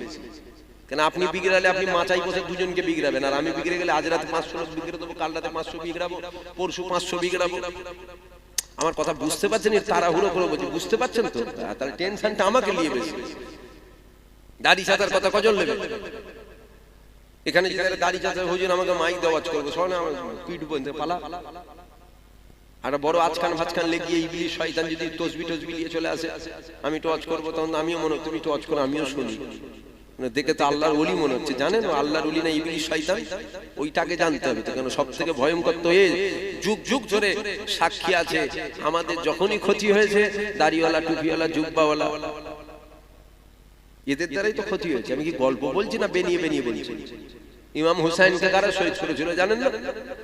কেন আপনি বিগড়ালে আপনি মাচাই বসে দুজনকে বিগড়াবেন, আর আমি বিগড়ে গেলে আজ রাতে 500 লোক বিগড়ে দেবো, কাল রাতে 500 বিগড়াবো, পরশু 500 বিগড়াবো। আমার কথা বুঝতে পারছেন? তাড়াহুড়ো করে বলছি, বুঝতে পারছেন তো? তাহলে টেনশনটা আমাকে নিয়ে বেশি। দাড়ি চাচার কথা কজন নেবে? এখানে যদি দাড়ি চাচা হুজুর আমাকে মাইক দেওয়াজ করবো, শোনে আমার পিঠ বলতে পালা। আর বড় আজকান ফাজকান লেগিয়ে ইবলিশ শয়তান যদি তসবি টসবি নিয়ে চলে আসে, আমি টচ করবো, তখন আমিও মনে তুমি টচ করো, আমিও শুনি। দেখে তো আল্লাহর ওলি মনে হচ্ছে, জানেন আল্লাহর ওলি না ইবলিশ শয়তান? ওইটাকে জানতে হবে তো, কেন সব থেকে ভয়ঙ্কর তো এই যুগ যুগ ধরে সাক্ষী আছে আমাদের যখনই ক্ষতি হয়েছে দাড়িওয়ালা টুপিওয়ালা জুব্বাওয়ালা এদের দ্বারাই তো ক্ষতি হয়েছে। আমি কি গল্প বলছি না বেনিয়ে বেনিয়ে বলছি? ইমাম হুসাইনকে কারা শহীদ করেছিল জানেন না?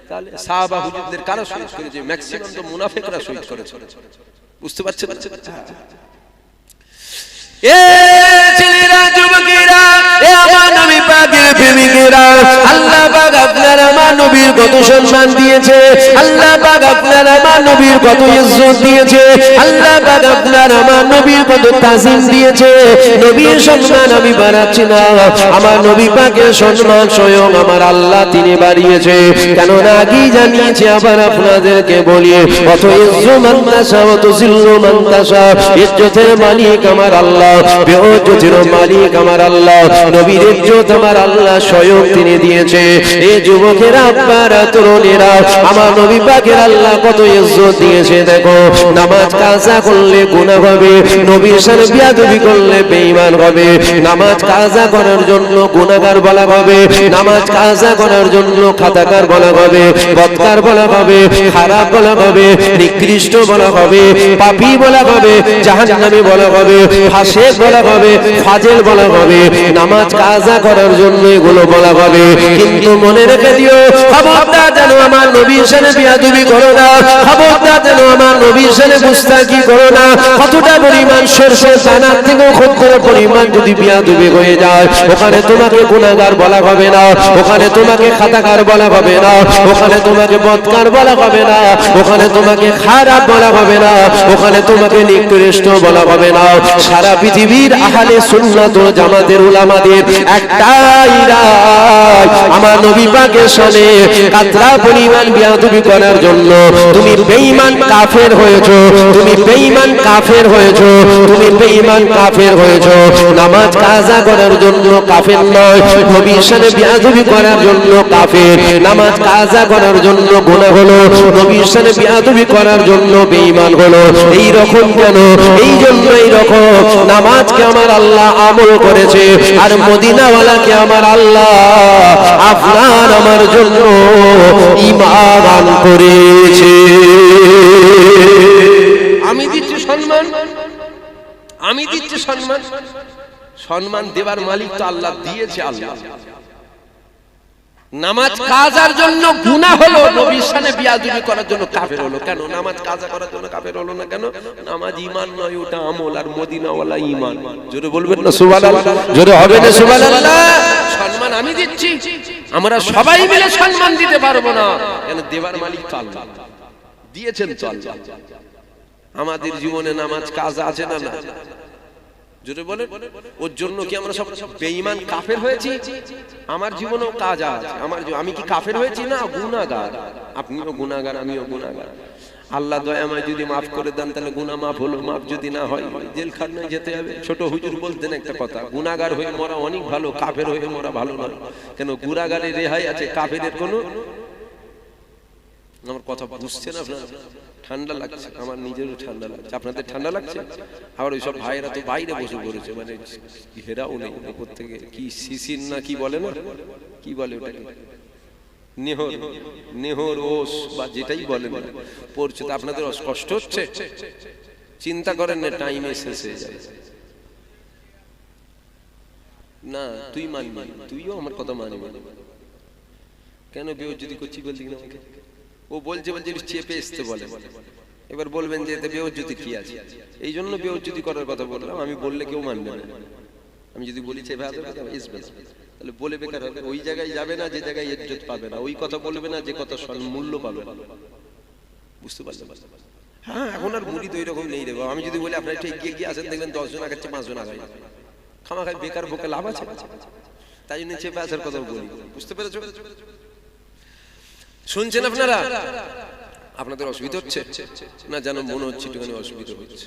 তাহলে সাহাবা হুজুরদের কারা শহীদ করেছে? ম্যাক্সিমাম তো মুনাফিকরা শহীদ করেছে, বুঝতে পারছেন? এ ছেলেরা যুবকেরা, এ আমার নবী পাকের প্রেমিকেরা, আল্লাহ পাক আপনার আমার নবীর কত সম্মান দিয়েছে, আল্লাহ পাক আপনার আমার নবীর কত ইজ্জত দিয়েছে, আল্লাহ পাক আপনার আমার নবীর কত তাজিম দিয়েছে। নবীর সম্মান আমি বাড়াচ্ছি না, আমার নবী পাকের সম্মান স্বয়ং আমার আল্লাহ তিনি বাড়িয়েছে। কেননা আগেই জানিয়েছে, আবার আপনাদেরকে বলি, অত ইজ্জত মান তাশা অত জিল্লু মান তাশা, ইজ্জতের মালিক আমার আল্লাহ, বেইজ্জতের মালিক আমার আল্লাহ। নবীর ইজ্জত আমার আল্লাহ স্বয়ং তিনি দিয়েছে। এই যুবকেরা আপনারা তরুণেরা, আমার নবী পাকের আল্লাহ কত ইজ্জত দিয়েছে। দেখো, নামাজ কাজা করলে গুনাহ হবে, নবীর সাথে বিয়াদবি করলে বেঈমান হবে। নামাজ কাজা করার জন্য গুনাহগার বলা হবে, নামাজ কাজা করার জন্য খাতাকার বলা হবে, বদকার বলা হবে, খারাপ বলা হবে, নিকৃষ্ট বলা হবে, পাপী বলা হবে, জাহান্নামী বলা হবে, ফাসিক বলা হবে, ফাজিল বলা হবে। নামাজ কাজা করার জন্য এগুলো বলা হবে। কিন্তু মনে রেখে দিও, খবরদার যেন আমার নবীর সাথে বিয়াদবি করো না, খবরদার যেন আমার নবীর সাথে মুস্তাকি করো না। কতটা পরিমাণ সরষের দানার থেকেও ক্ষুদ্র পরিমাণ যদি বিয়াদবি হয়ে যায়, ওখানে তোমাকে গুনাহগার বলা হবে না, ওখানে তোমাকে খাতাকার বলা হবে না, ওখানে তোমাকে বদকার বলা হবে না, ওখানে তোমাকে খারাপ বলা হবে না, ওখানে তোমাকে নিকৃষ্ট বলা হবে না। সারা পৃথিবীর আহলে সুন্নাত ওয়াল জামাতের উলামাদের একটাই রায়, আমার নবী পাকের সাথে কাতরা পরিমাণ বিয়াদবি করার জন্য তুমি বেঈমান কাফের হয়েছো, তুমি বেঈমান কাফের হয়েছো, তুমি বেঈমান কাফের হয়েছো। নামাজ কাজা করার জন্য কাফের নয়, নবীর সাথে বিয়াদবি করার জন্য কাফের। নামাজ কাজা করার জন্য গুনাহ হলো, নবীর সাথে বিয়াদবি করার জন্য বেঈমান হলো। এই রকম কেন? এই জন্য এই রকম নামাজকে আমার আল্লাহ আমল করেছে, আর মদিনাওয়ালাকে আমার আল্লাহ আপনার আমার জন্য ঈমান করেছে। আমি দিচ্ছি সম্মান, আমি দিচ্ছি সম্মান, সম্মান দেবার মালিক তো আল্লাহ দিয়েছে। আল্লাহ নামাজ কাজার জন্য গুনাহ হলো, নবীর সাথে বিয়াদবি করার জন্য কাফের হলো। কেন নামাজ কাজা করার জন্য কাফের হলো না কেন? নামাজ ঈমান নয়, ওটা আমল, আর মদিনাওয়ালা ঈমান। জোরে বলবেন না সুবহানাল্লাহ? জোরে হবে না সুবহানাল্লাহ? সম্মান আমি দিচ্ছি, আমরা সবাই মিলে সম্মান দিতে পারবো না, কেন দেবার মালিক তো আল্লাহ, দিয়েছেন তো আল্লাহ। আমাদের জীবনে নামাজ কাজা আছে না? না, জোরে বলেন। ওর জন্য কি আমরা সব বেঈমান কাফের হয়েছি? আমার জীবনেও কাজ আছে, আমি কি কাফের হয়েছি? না, গুনাহগার। আপনিও গুনাহগার, আমিও গুনাহগার। আল্লাহ দয়াময় যদি মাফ করে দেন তাহলে গুনাহ মাফ হলো, মাফ যদি না হয় জেলখানায় যেতে হবে। ছোট হুজুর বলতেন একটা কথা, গুনাহগার হয়ে মরা অনেক ভালো, কাফের হয়ে মরা ভালো নয়। কেন? গুনাহগারের রেহাই আছে, কাফেরের কোনো। আমার কথা বুঝছেন আপনারা? ঠান্ডা লাগছে, আমার নিজেরও ঠান্ডা লাগছে, আপনাদের ঠান্ডা লাগছে? আবার ওইসব ভাইয়েরা তো বাইরে বসে পড়েছে, মানে ঘেরাও নেই উপর থেকে, কি শিশির না কি বলে না, কি বলে ওটাকে, নেহর নেহর ওস বা যেটাই বলেন পড়ছে, তা আপনাদের কষ্ট হচ্ছে? চিন্তা করেন না টাইমে শেষ হয়ে যাবে। না তুই মানবি, তুইও আমার কথা মানবি। কেন বেহুজ্জতি করছি বলছি না আমাকে? ও বলছে চেপে আসতে বলে, এবার বলবেন যে এতে বেহুজ্জতি কি আছে? এই জন্য বেহুজ্জতি করার কথা বললাম। আমি বললে কেউ মানবে না। আমি যদি বলি চেপে হাতের কথা আসবে, তাহলে বলে বেকার হবে। ওই জায়গায় যাবে না যে জায়গায় ইজ্জত পাবে না, ওই কথা বলবে না যে কথা মূল্য পাবে না। বুঝতে পারছেন? হ্যাঁ, এখন আর মুরিদ ওই রকম নেই রে বাবা। আমি যদি বলি আপনারা একটু এগিয়ে গিয়ে আসেন, দেখবেন 10 জন আগাচ্ছে, 5 জন আগায়। খামাখাই বেকার বকে লাভ আছে? তাই জন্য চেপে আসার কথা বলি। বুঝতে পেরেছো? শুনছেন আপনারা? আপনাদের অসুবিধা হচ্ছে না? যেন মনে হচ্ছে একটুখানি অসুবিধা হচ্ছে।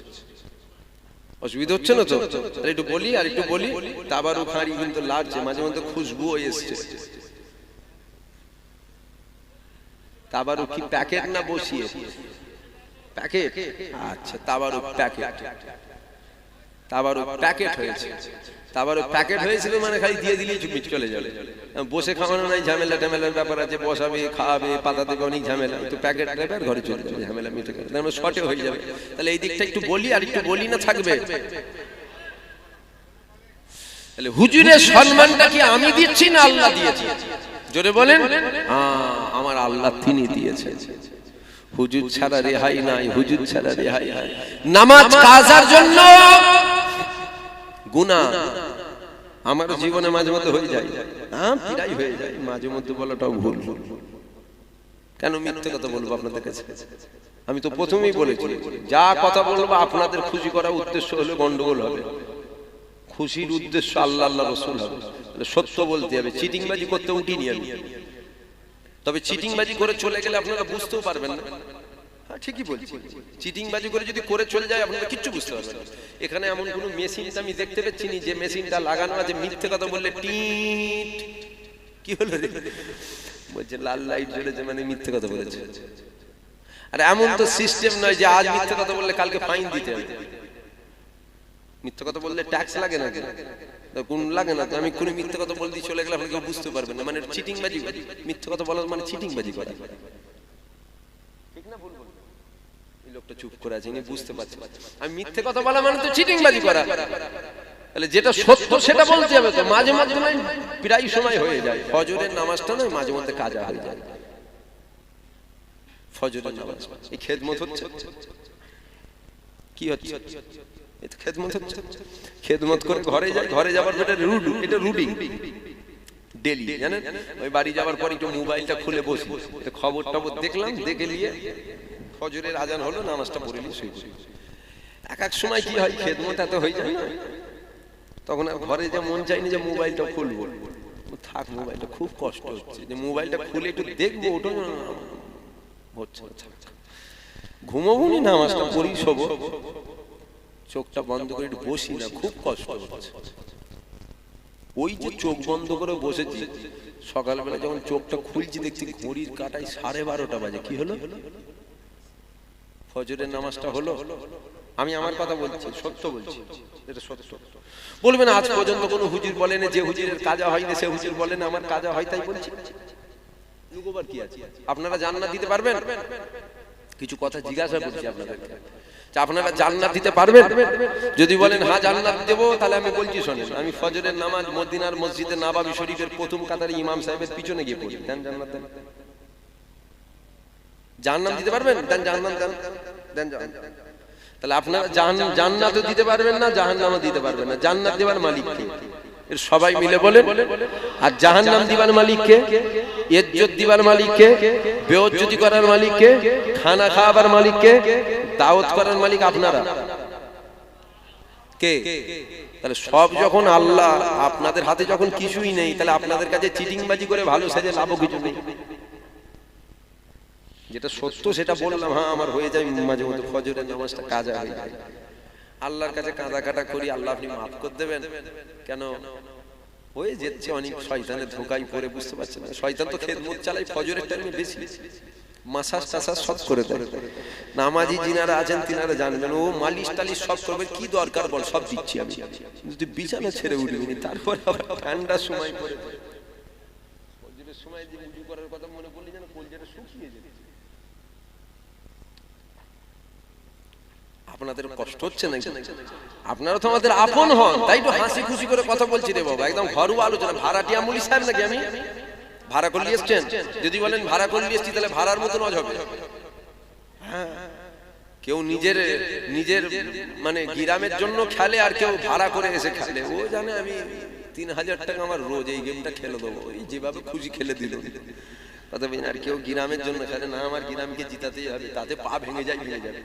অসুবিধা হচ্ছে না তো? তাহলে একটু বলি, আর একটু বলি। তাবারুক হাঁড়ি কিন্তু লাগছে, মাঝে মধ্যে খুশবু এসছে। তাবারুক কি প্যাকেট না বসিয়ে? প্যাকেট। আচ্ছা, তাবারুক প্যাকেট। তাবারুক প্যাকেট হয়েছে। তাবারুক প্যাকেট হয়েছিল মানে খালি দিয়ে দিলেই চুপমিট চলে যাবে। বসে খাওয়ানো নাই, ঝামেলা টামেলার ব্যাপার আছে। বসাবে, খাওয়াবে, পাতা দেবে, অনেক ঝামেলা। তো প্যাকেট নেবে আর ঘরে চলে যাবে, ঝামেলা মিটে গেল। তার মানে শর্টে হয়ে যাবে। তাহলে এই দিকটা একটু বলি, আর একটু বলি না থাকবে? তাহলে হুজুরের সম্মানটা কি আমি দিচ্ছি না আল্লাহ দিয়েছে? জোরে বলেন। আমার আল্লাহ তিনি দিয়েছেন। হুজুর ছাড়া রেহাই নাই, হুজুর ছাড়া রেহাই নাই। নামাজ কাজার জন্য গুনাহ আমার জীবনে মাঝে মধ্যে হয়ে যায়, প্রায় হয়ে যায়। মাঝে মধ্যে বলাটাও ভুল। কেন মিথ্যে কথা বলবো আপনাদের কাছে? আমি তো প্রথমেই বলেছি, যা কথা বলবো আপনাদের খুশি করার উদ্দেশ্য হলে গন্ডগোল হবে। খুশির উদ্দেশ্য আল্লাহ আল্লাহ রাসূল হবে। সত্য বলতে হবে, চিটিংবাজি করতে উঠিনি আমি। তবে চিটিংবাজি করে চলে গেলে আপনারা বুঝতেও পারবেন না। হ্যাঁ, ঠিকই বলছি। চিটিংবাজি করে যদি করে চলে যায় আপনারা কিচ্ছু বুঝতে পারবেন না। এখানে এমন কোনো মেশিন আমি দেখতে পাচ্ছি না যে মেশিনটা লাগানো আছে, মিথ্যে কথা বললে টিট কি হলো রে বলছে লাল লাইট জ্বলেছে মানে মিথ্যে কথা বলেছে। আর এমন তো সিস্টেম নয় যে আজ মিথ্যে কথা বললে কালকে ফাইন দিতে হবে। মিথ্যে কথা বললে ট্যাক্স লাগে না, কোন লাগে না। তো আমি কোন মিথ্যে কথা বলতে চলে গেলে আপনি কেউ বুঝতে পারবেন না। মানে চিটিংবাজি, মিথ্যে কথা বলা মানে চিটিংবাজি করা। ঠিক না ভুল বলবো? এই লোকটা চুপ করে আছে, ইনি বুঝতে পারছে। আমি মিথ্যে কথা বলা মানে তো চিটিংবাজি করা। তাহলে যেটা সত্য সেটা বলতে হবে। তো মাঝে মাঝে নয়, প্রায় সময় হয়ে যায়। ফজরের নামাজটা নয়, মাঝে মধ্যে কাজা হয়ে যায়। ফজরের নামাজ এই খেদমত হচ্ছে, কি হচ্ছে? এটা খেদমত হচ্ছে। খেদমত করে ঘরে যায়, ঘরে যাবার পর এটা রুটিন ডেইলি, জানেন? ওই বাড়ি যাবার পর একটু মোবাইলটা খুলে বসি, খবর টবর দেখলাম, দেখে নিয়ে ফজরের আজান হলো, নামাজটা পড়ে নিয়ে শুয়ে পড়ি। এক এক সময় কি হয়, খেদমত এত হয়ে যায় না, তখন আর ঘরে যে মন চাইনি যে মোবাইলটা খুলবো। থাক, মোবাইলটা খুব কষ্ট হচ্ছে, যে মোবাইলটা খুলে একটু দেখবো, ওটা হচ্ছে না। ঘুমোবো নি, নামাজটা পড়ি, শোবো, চোখটা বন্ধ করে একটু বসি না, খুব কষ্ট হচ্ছে। ওই যে চোখ বন্ধ করে বসেছি, সকালবেলা যখন চোখটা খুলছি দেখছি ঘড়ির কাঁটায় 12:30 বাজে। কি হলো? ফজরের নামাজটা হলো। আমি আমার কথা বলছি, সত্য বলছি, এটা সত্য। বলবেন আজ পর্যন্ত কোনো হুজুর বলেন যে হুজুরের কাজা হয়নি, সে হুজুর বলেন আমার কাজা হয়, তাই বলছি। লুকোবার কি আছে? আপনারা জান্নাত দিতে পারবেন? কিছু কথা জিজ্ঞাসা করছি আপনাদেরকে, আপনারা জান্নাত দিতে পারবেন? যদি বলেন হ্যাঁ জান্নাত দেব, তাহলে আমি বলছি শোনেন, আমি ফজরের নামাজ মদিনার মসজিদে নববী শরীফের প্রথম কাতারে ইমাম সাহেবের পিছনে গিয়ে পড়ি। দেন জান্নাত, দেন। জান্নাত দিতে পারবেন? দেন জান্নাত, দেন, দেন জান্নাত। তাহলে আপনারা জান্নাতও দিতে পারবেন না, জাহান্নামও দিতে পারবেন না। জান্নাত দেওয়ার মালিক কে? এর সবাই মিলে বলেন। আর জাহান্নাম দিবার মালিক কে? ইজ্জত দিবার মালিক কে? বেইজ্জতি করার মালিক কে? খানা খাওয়াবার মালিক কে? দাওয়াত করার মালিক আপনারা কে? তাহলে সব যখন আল্লাহ, আপনাদের হাতে যখন কিছুই নেই, তাহলে আপনাদের কাছে চিটিংবাজি করে ভালো সেজে লাভ কিছু নেই। যেটা সত্য সেটা বললাম। হ্যাঁ, আমার হয়ে যায় মাঝে মধ্যে ফজরের নামাজটা কাজা হয়ে যায়, আল্লাহর কাছে কাঁদা কাটা করি, আল্লাহ আপনি মাফ করে দেবেন। কেন হয়ে যাচ্ছে অনেক শয়তানের ধোঁকায় পড়ে, বুঝতে পারছেন না? শয়তান তো খেদমত চালায় ফজরের টাইমে বেশি, মাসাজ টাসাজ সব করে দেয়। নামাজি যিনারা আছেন তিনারা জানবেন, ও মালিশ টালিশ সব করবে, কি দরকার বল, সব দিচ্ছি আমি। যদি বিছানা ছেড়ে উঠবি তারপরে আবার ঠান্ডার সময় করে ফজরের সময় যে উজু করার কথা মনে পড়লে যেন কলজাটা শুকিয়ে যেত। আপনাদের কষ্ট হচ্ছে নাকি? আপনারা তো আমাদের আপন হন, তাই তো হাসি খুশি করে কথা বলছি রে বাবা, একদম ঘরোয়া আলোচনা। ভাড়াটিয়া মুলি সাহেব নাকি আমি? ভাড়া করে নিয়ে এসছেন? যদি বলেন ভাড়া করে নিয়ে এসছি তাহলে ভাড়ার মতন অজ হবে। হ্যাঁ, কেউ নিজের নিজের মানে গ্রামের জন্য খেলে, আর কেউ ভাড়া করে এসে খেলে। ও জানে আমি 3000 টাকা আমার রোজ এই গেমটা খেলে দেবো, এই যেভাবে খুশি খেলে দিল কথা বলি। আর কেউ গ্রামের জন্য খেলে না, আমার গ্রামকে জিতাতেই হবে, তাতে পা ভেঙে যায়, ভেঙে যাবে।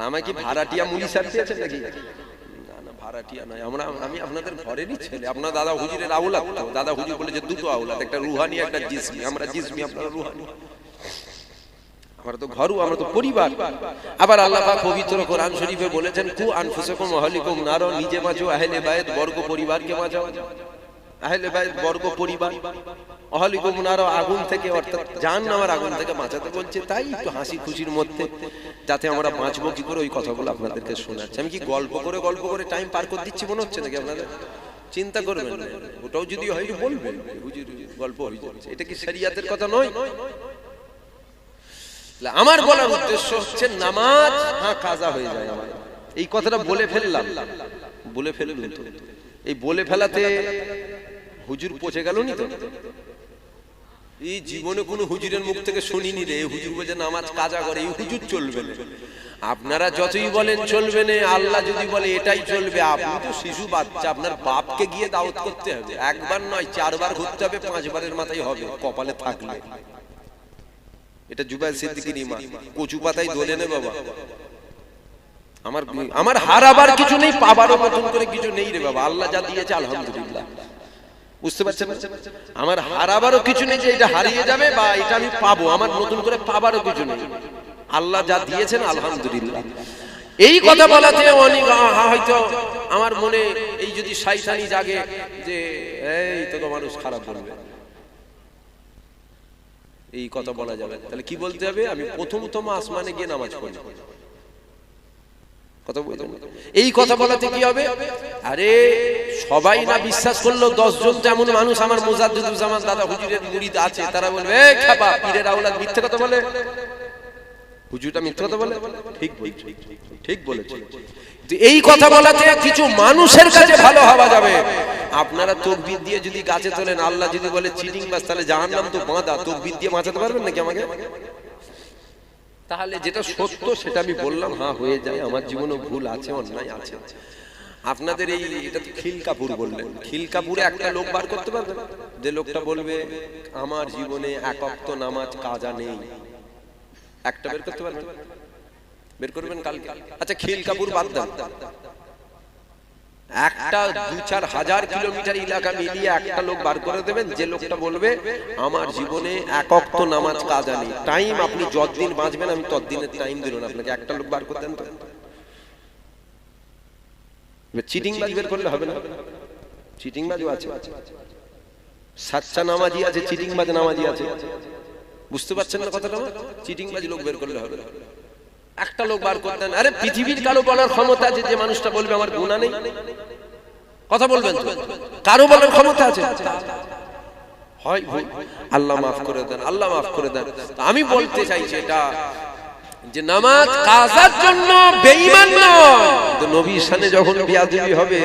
আমায় কি ভাড়াটিয়া মুলি সাহেব দিয়েছেন নাকি? না না, ভাড়াটিয়া নয়, আমি আপনাদের ঘরেরই ছেলে। আপনার দাদা হুজুরের আওলাদ তো। দাদা হুজুর বলে যে দুটো আওলাদ, একটা রুহানি একটা জিসমি। আমরা জিসমি, আপনারা রুহানি। আমরা তো ঘরু, আমরা তো পরিবার। আবার আল্লাহ পাক পবিত্র কোরআন শরীফে বলেছেন, কু আনফুসাকুম ওয়া আহলিকুম নার, নিজে বাঁচো, আহলে বাইত বর্গ পরিবারকে বাঁচাও। আহলে বাইত বর্গ পরিবার, আহলিকুম নার আগুন থেকে, অর্থাৎ জাহান্নামের আগুন থেকে বাঁচাতে বলছে। তাই একটু হাসি খুশির মধ্যে যাতে আমরা বাঁচবো কি করে, ওই কথাগুলো আপনাদেরকে শোনাচ্ছি। আমি কি গল্প করে টাইম পার করে দিচ্ছি মনে হচ্ছে নাকি আপনাদের? চিন্তা করবেন না, ওটাও যদি হয় বলবেন হুজুর গল্প হয়ে যাচ্ছে। এটা কি শরিয়াতের কথা নয়? আমার বলার উদ্দেশ্য হচ্ছে নামাজ হ্যাঁ কাজা হয়ে যায় আমার, এই কথাটা বলে ফেললাম, বলে ফেললাম তো। এই বলে ফেলাতে হুজুর পচে গেল নি তো? এই জীবনে কোনো হুজুরের মুখ থেকে শুনিনি রে হুজুর বলে নামাজ কাজা করে, এই হুজুর চলবে না। আপনারা যতই বলেন চলবে না, আল্লাহ যদি বলে এটাই চলবে। আপনি তো শিশু বাচ্চা, আপনার বাপকে গিয়ে দাওয়াত করতে হবে। একবার নয়, 4 বার ঘুরতে হবে, 5 বারের মাথায় হবে কপালে থাকলে। এটা জুবাইর সিদ্দিকীর ঈমান, কচু পাতায় দোলে নে বাবা। আমার হারাবার কিছু নেই, পাবারও নতুন করে কিছু নেই রে বাবা। আল্লাহ যা দিয়েছে আলহামদুলিল্লাহ, বুঝতে পারছেন? আমার হারাবারও কিছু নেই যে এটা হারিয়ে যাবে বা এটা আমি পাবো, আমার নতুন করে পাবারও কিছু নেই। আল্লাহ যা দিয়েছেন আলহামদুলিল্লাহ। এই কথা বলাতে অনেক হয়তো আমার মনে এই যদি শয়তানি জাগে যে এই তো মানুষ খারাপ বলবে, এই কথা বলা যাবে। তাহলে কি বলতে হবে? আমি প্রথমতম আসমানে গিয়ে নামাজ পড়ি, কথা বলতে। এই কথা বলাতে কি হবে? আরে সবাই না বিশ্বাস করলো 10 জন যেমন মানুষ আমার মুজাদ্দিদুজ্জামান দাদা হুজুরের মুরিদ আছে, তারা বলবে এই খাপা পীরের আওলাদ মিথ্যে কথা বলে, হুজুরটা মিথ্যে কথা বলে। ঠিক বলেছে। এই কথা বলাতে কিছু মানুষের কাছে ভালো হওয়া যাবে। আপনারা তাকবীর দিয়ে যদি গাছে তোলেন, আল্লাহ যদি বলে চিটিং বাস, তাহলে জাহান্নাম তো বাঁধা, তাকবীর দিয়ে বাঁচাতে পারবেন নাকি আমাকে? তাহলে যেটা সত্য সেটা আমি বললাম, হ্যাঁ হয়ে যায়। আমার জীবনে ভুল আছে, অন্যায় আছে। আপনাদের এই এটা তো খিলকাপুর বললেন, খিলকাপুরে একটা লোক বার করতে পারবেন যে লোকটা বলবে আমার জীবনে এক ওয়াক্ত নামাজ কাজা নেই? একটা বের করতে পারবেন? বের করবেন কালকে। আচ্ছা খিলকাপুর বাদ দেন, একটা 2-4 হাজার কিলোমিটার এলাকা মিলিয়ে একটা লোক বার করে দেবেন যে লোকটা বলবে আমার জীবনে এক ওয়াক্ত নামাজ কাজা নেই। টাইম আপনি যতদিন বাঁচবেন আমি ততদিনের টাইম দিলাম আপনাকে। একটা লোক বার করতেন তো? চিটিং বাজ বের করলে হবে না? চিটিং বাজও আছে, সাচ্চা নামাজি আছে, চিটিং বাজ নামাজি আছে। বুঝতে পারছেন না কথাটা? চিটিং বাজ লোক বের করলে হবে না, একটা লোক বার করতেন। আরে পৃথিবীর কারো বলার ক্ষমতা আছে যে মানুষটা বলবে আমার গুনাহ নেই? কথা বলবেন তো? কারো বলার ক্ষমতা আছে? হয় ভুল, আল্লাহ মাফ করে দেন, আল্লাহ মাফ করে দেন। আমি বলতে চাইছি এটা যে নামাজ কাজার জন্য বেঈমান নয়। তো নবীর শানে যখন বিয়াদবি হবে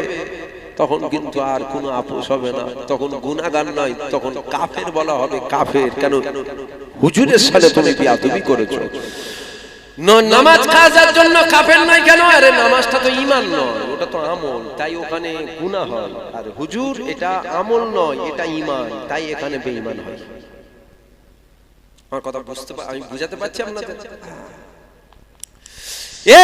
তখন কিন্তু আর কোনো আপোষ হবে না, তখন গুনাহগার নয়, তখন কাফের বলা হবে। কাফের কেন? হুজুরের শানে তুমি বিয়াদবি করেছো। নামাজ কাজার জন্য কাফের নয় কেন? আরে নামাজটা তো ঈমান নয়, ওটা তো আমল, তাই ওখানে গুনাহ হয়। আর হুজুর এটা আমল নয়, এটা ঈমান, তাই এখানে বেঈমান হয়। আমার কথা বুঝতে আমি বুঝাতে পারছি আপনাদের? এ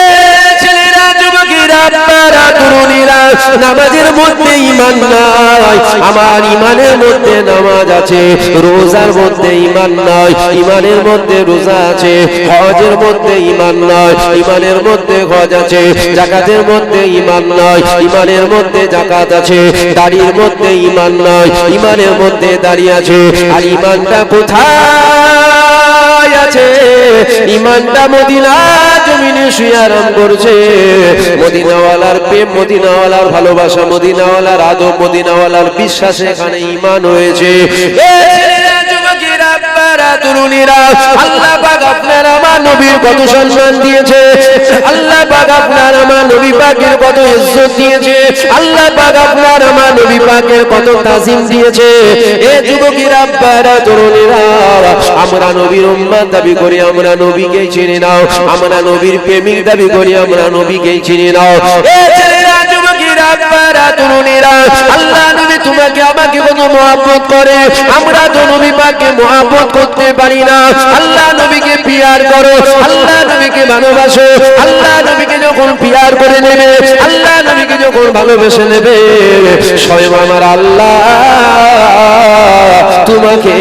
ছেলেরা, যুবকেরা, আপনারা তরুণীরা, নামাজের মধ্যে ঈমান নাই। আমার ঈমানের মধ্যে নামাজ আছে, রোজার মধ্যে ঈমান নাই, ঈমানের মধ্যে রোজা আছে। হজের মধ্যে ঈমান নাই, ঈমানের মধ্যে হজ আছে। যাকাতের মধ্যে ঈমান নাই, ঈমানের মধ্যে যাকাত আছে। দাড়ির মধ্যে ঈমান নাই, ঈমানের মধ্যে দাড়ি আছে। আর ঈমানটা কোথায় আছে? ঈমানটা মদিনা জমিনে শুয়ে আরাম করছে। মদিনাওয়ালার প্রেম, মদিনাওয়ালার ভালোবাসা, মদিনাওয়ালার আদব, মদিনাওয়ালার বিশ্বাস, এখানে ঈমান হয়েছে। তরুণীরা, আল্লাহ পাক আপনার আমার নবীর কত সম্মান দিয়েছে, আল্লাহ পাক আপনার আমার নবী পাকের কত ইজ্জত দিয়েছে, আল্লাহ পাক আপনার আমার নবী পাকের কত তাজিম দিয়েছে। এ যুবকেরা, আব্বারা, তরুণীরা, আমরা নবীর উম্মত দাবি করি, আমরা নবীকেই চিনি নাও। আমরা নবীর প্রেমিক দাবি করি, আমরা নবীকেই চিনি নাও। এ ছেলেরা, যুবকেরা, আব্বারা, তরুণীরা, আল্লাহ নবী তোমাকে আমাকে কত মহব্বত করে, আমরা তো নবী পাককে মহব্বত করতে পারি না। আল্লাহ নবীকে পিয়ার করো, আল্লাহ নবীকে ভালোবাসো। আল্লাহ নবীকে যখন পিয়ার করে নেবে, আল্লাহ নবীকে যখন ভালোবেসে নেবে, স্বয়ং আমার আল্লাহ তোমাকে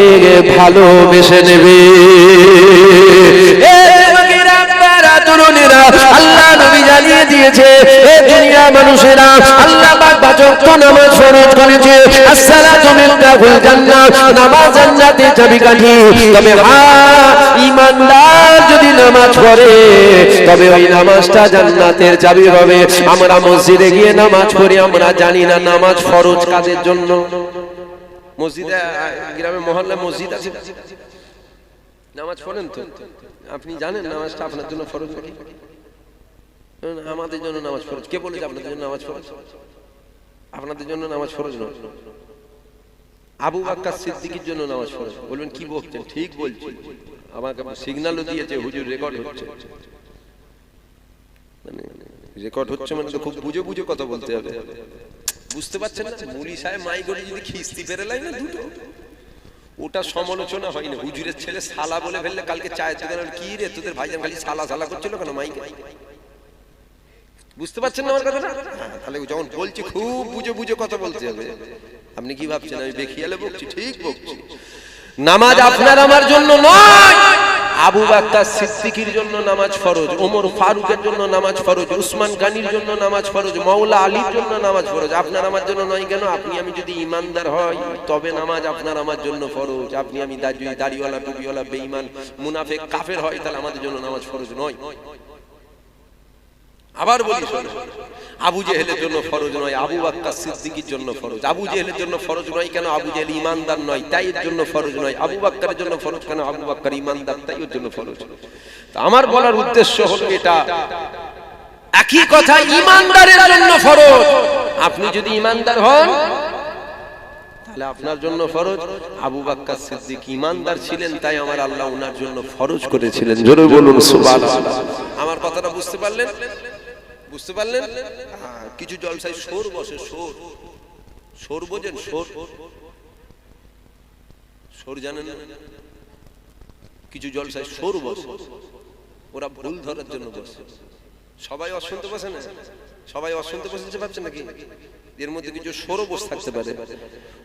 ভালোবেসে নেবে। আল্লাহ নবী জানিয়ে দিয়েছে, এ দুনিয়া মানুষেরা, আল্লাহ পাক পাঁচ ওয়াক্ত নামাজ ফরজ করেছে। আসসালাতু মিফতাহুল জান্নাহ, নামাজ জান্নাতের চাবিকাঠি। তবে হ্যাঁ, ঈমানদার যদি নামাজ পড়ে, তবে ওই নামাজটা জান্নাতের চাবি হবে। আমরা মসজিদে গিয়ে নামাজ পড়ি, আমরা জানি না নামাজ ফরজ কাদের জন্য। মসজিদে, গ্রামে মহল্লায় মসজিদ আছে, নামাজ পড়েন তো? আপনি জানেন নামাজটা আপনার জন্য ফরজ নাকি? আমাদের জন্য নামাজ ফরজ। কে বলেছে আপনাদের জন্য নামাজ ফরজ? আপনাদের জন্য নামাজ ফরজ নয়। আবু বকর সিদ্দিকের জন্য নামাজ ফরজ। বলবেন কি বলছেন? ঠিক বলছি, আমাকে সিগন্যালও দিয়েছে, হুজুর রেকর্ড হচ্ছে। মানে রেকর্ড হচ্ছে মানে তো খুব বুঝে বুঝে কথা বলতে হবে, বুঝতে পারছেন না? মুলি সাহেব মাই করে যদি খিস্তি পেরে লাই না দুটো, ওটা সমালোচনা হয় না। হুজুরের ছেলে সালা বলে ফেললে কালকে চায়ের দোকানে কি রে তোদের ভাইজান খালি সালা সালা করছিল কেন মাইকে? বুঝতে পারছেন না আমার কথাটা? তাহলে যখন বলছি খুব বুঝে বুঝে কথা বলতে হবে। আপনি কি ভাবছেন আমি বেখিয়ালে বকছি? ঠিক বকছি। নামাজ আপনার আমার জন্য নয়, আবু বকর সিদ্দিকীর জন্য নামাজ ফরজ, ওমর ফারুকের জন্য নামাজ ফরজ, উসমান গনির জন্য নামাজ ফরজ, মাওলা আলীর জন্য নামাজ ফরজ। আপনার আমার জন্য নয় কেন? আপনি আমি যদি ঈমানদার হই, তবে নামাজ আপনার আমার জন্য ফরজ। আপনি আমি দাড়িওয়ালা, টুপিওয়ালা, বেঈমান, মুনাফিক, কাফের হয়, তাহলে আমাদের জন্য নামাজ ফরজ নয়। আবার বলি, আবু জেহেলের জন্য ফরজ নয়, আবু বকর সিদ্দিকীর জন্য ফরজ। আবু জেহেলের জন্য ফরজ নয় কেন? আবু জেহেল ঈমানদার নয়, তাই এর জন্য ফরজ নয়। আবু বকরের জন্য ফরজ কেন? আবু বকর ঈমানদার, তাই এর জন্য ফরজ। তো আমার বলার উদ্দেশ্য হলো এটা, একই কথা ঈমানদারের জন্য ফরজ। আপনি যদি ঈমানদার হন, তাহলে আপনার জন্য ফরজ। আবু বকর সিদ্দিক ঈমানদার ছিলেন, তাই আমার আল্লাহ ওনার জন্য ফরজ করেছিলেন। জোরে বলুন সুবহানাল্লাহ। আমার কথাটা বুঝতে পারলেন? বুঝতে পারলেন? কিছু জলসায় সোর বসে, সোর, সোর বোঝেন? সোর, সোর জানেন না? কিছু জলসায় সোর বসে, ওরা ভুল ধরার জন্য বসে। সবাই অশুনতে বসে না? সবাই অশুনতে বসেছে ভাবছেন নাকি? এর মধ্যে কিছু সোরও বসে থাকতে পারে।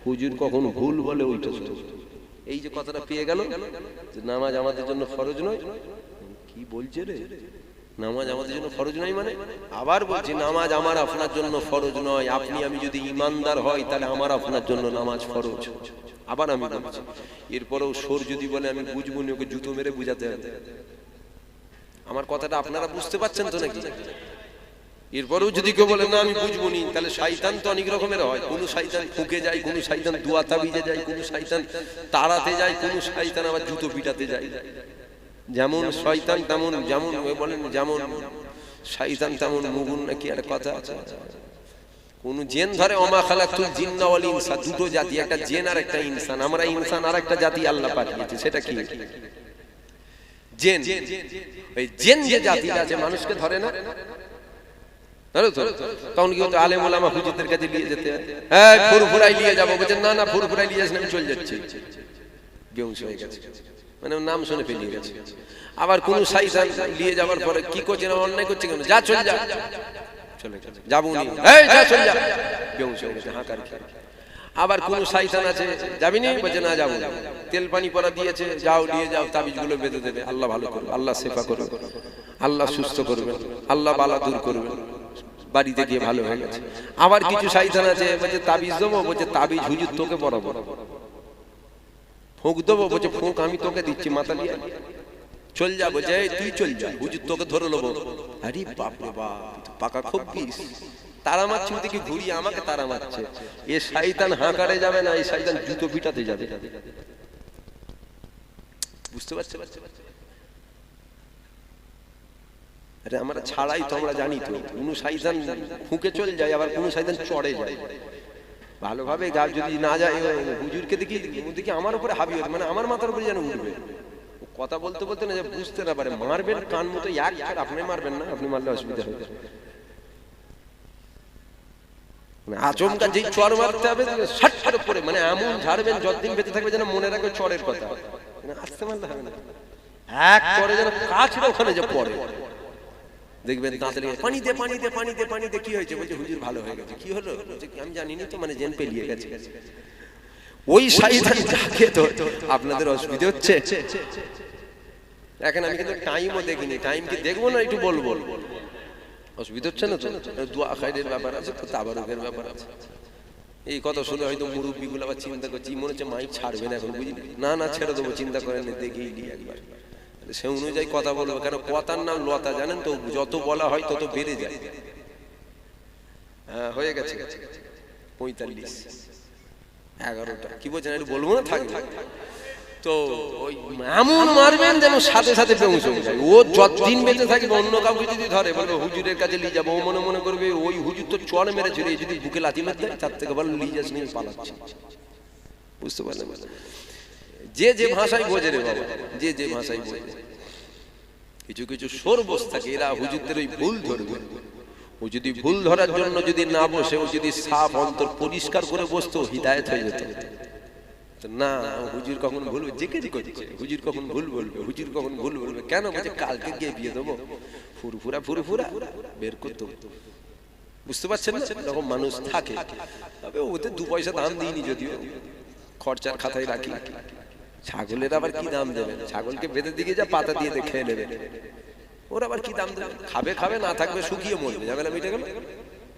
হুজুর কখন ভুল বলে ওইটা। এই যে কথাটা পেয়ে গেল যে নামাজ আমাদের জন্য ফরজ নয়, কি বলছে রে? নামাজ আমাদের জন্য ফরজ নয় মানে? আবার বলছি, নামাজ আমার আপনার জন্য ফরজ নয়। আপনি আমি যদি ঈমানদার হই, তাহলে আমার আপনার জন্য নামাজ ফরজ। আবার আমি বলছি, এরপরেও সোর যদি বলে আমি বুঝবো না, ওকে জুতো মেরে বুঝাতে হবে। আমার কথাটা আপনারা বুঝতে পারছেন তো নাকি? এরপরেও যদি কেউ বলে না আমি বুঝবো নি, তাহলে শয়তান তো অনেক রকমের হয়। কোন শয়তান ফুঁকে যায়, কোন শয়তান দুয়া তাবিজে যায়, কোন শয়তান তাড়াতে যায়, কোন শয়তান আবার জুতো পিটাতে যায়। যেমন শয়তান তেমন, যেমন বলেন যেমন শয়তান তেমন মুগুন, নাকি আর কথা আছে। কোন জিন ধরে ওমা খালাকতুল জিন্না ওয়াল ইনসা, দুটো জাতি, একটা জিন আর একটা ইনসান। আমরা ইনসান আর একটা জাতি আল্লাহ পাঠিয়েছে, সেটা কি? জিন। ওই জিন যে জাতিটা আছে মানুষকে ধরে না, তখন কি হতো? আলেম ওলামা হুজুরদের কাছে নিয়ে যেতে, হ্যাঁ ফুরফুরাই নিয়ে যাবো। বলছেন না না, ফুরফুরাই নিয়ে যাস না, আমি চলে যাচ্ছি। বেহুশ হয়ে গেছে, মানে নাম শুনে ফেলিয়ে গেছে। আবার কোন শয়তান নিয়ে যাওয়ার পরে কি করছে না, অন্যায় করছে কেন, যা চল যা, চলে গেছে, যাবো নি, এই যা চল যা, বেহুশ হয়ে গেছে, হাঁকার খেয়ে। আবার কোন শয়তান আছে, যাবি নি, বলছে না যাবো। তেল পানি পরা দিয়েছে, যাও নিয়ে যাও, তাবিজগুলো বেঁধে দেবে। আল্লাহ ভালো করবে, আল্লাহ সেফা করবে, আল্লাহ সুস্থ করবে, আল্লাহ বালা দূর করবে, বাড়িতে গিয়ে ভালো হয়ে গেছে। আবার কিছু শয়তান আছে, বলছে তাবিজ দেবো, বলছে তাবিজ হুজুর তোকে পরাবো। ফুঁক দেবো, বলছে ফুঁক আমি তোকে দিচ্ছি, মাথা নিয়ে চল যা, বলছে তুই চল যা, হুজুর তোকে ধরে নেবো। আরে বাপ রে বাপ, পাকা খুব বিষ। তারা মারছে, ওদিকে ঘুরিয়ে আমাকে তারা মারছে। এ শয়তান হাঁকারে যাবে না, এই শয়তান জুতো পিটাতে যাবে। বুঝতে পারছেন? আরে আমরা ছাড়াই তো আমরা জানি তো, কোনো শয়তান ফুঁকে চলে যায়, আবার কোনো শয়তান চড়ে যায়। ভালোভাবে গাছ যদি না যায়, হুজুরকে দেখি আমার উপরে হাবি হতে, মানে আমার মাথার উপরে যেন উঠবে। কথা বলতে বলতে না, যে বুঝতে না পারে, মারবেন কান মতো এক, আপনি মারবেন না, আপনি মারলে অসুবিধা হবে। আচমকা যেই চড় মারতে হবে ষাট পরে, মানে এমন ঝাড়বেন যতদিন বেঁচে থাকবে যেন মনে রাখবে চড়ের কথা, আসতে মারলে হবে না, এক চড়ে যেন কাছটা ওখানে যে পড়ে। দেখবেন তাড়াতাড়ি পানিতে পানিতে পানিতে পানিতে, কি হয়েছে? বলছে হুজুর ভালো হয়ে গেছে। কি হলো? আমি জানিনি তো, মানে জেন পেলিয়ে গেছে। ওই শয়তান যাকে তো আপনাদের অসুবিধা হচ্ছে। এখন আমি কিন্তু টাইমও দেখিনি, টাইম কি দেখবো না একটু বলবো? অসুবিধা হচ্ছে না তো? দোয়া খাইরের ব্যাপার আছে তো, তাবারুকের ব্যাপার আছে। এই কথা শুনে হয়তো মুরব্বীগুলো আবার চিন্তা করছি, মনে হচ্ছে মাইক ছাড়বে না এখন, বুঝলি? না না, ছেড়ে দেবো, চিন্তা করেন, দেখেই নি একবার, সে অনুযায়ী কথা বলবো। কেন কথার নাম লতা, জানেন তো, যত বলা হয় তত বেড়ে যায়। হ্যাঁ, হয়ে গেছে 45 11টা, কি বলছেন? একটু বলবো না, থাকবে তো। ওই এমন মারবেন যেন সাথে সাথে বেউস হয়ে যায়। ও যতদিন বেঁচে থাকবে, অন্য কাউকে যদি ধরে বলবে হুজুরের কাছে নিয়ে যাবো, ও মনে মনে করবে ওই হুজুর তো চড় মেরেছিল, এই যদি বুকে লাথি মেরে দেয় তার থেকে ভালো নিয়ে যাস, নিয়ে পালাচ্ছে। বুঝতে পারলেন? যে যে ভাষায় বোঝে রে বাবা, যে যে ভাষায় বোঝে। কিছু কিছু সরবস থাকে, এরা হুজুরদের ওই ভুল ধরবে। ও যদি ভুল ধরার জন্য যদি না বসে, ও যদি সাফ অন্তর পরিষ্কার করে বসতো, হিদায়েত হয়ে যেত। না, হুজুর কখন ভুল জিজ্ঞেস করছে, হুজুর কখন ভুল বলবে, হুজুর কখন ভুল বলবে, কেন? বলছে কালকে গিয়ে বিয়ে দেবো, ফুরফুরা ফুরফুরা বের করতে। বুঝতে পারছেন না? এরকম মানুষ থাকে। তবে ওতে 2 পয়সা দাম দিইনি, যদিও খরচার খাতায় রাখি। ছাগলের আবার কি দাম দেবেন? ছাগলকে বেঁধে দিকে যা পাতা দিয়ে খেয়ে নেবে, ওর আবার কি দাম দেবে? খাবে খাবে, না থাকবে শুকিয়ে মরবে, ঝামেলা মিটে গেল।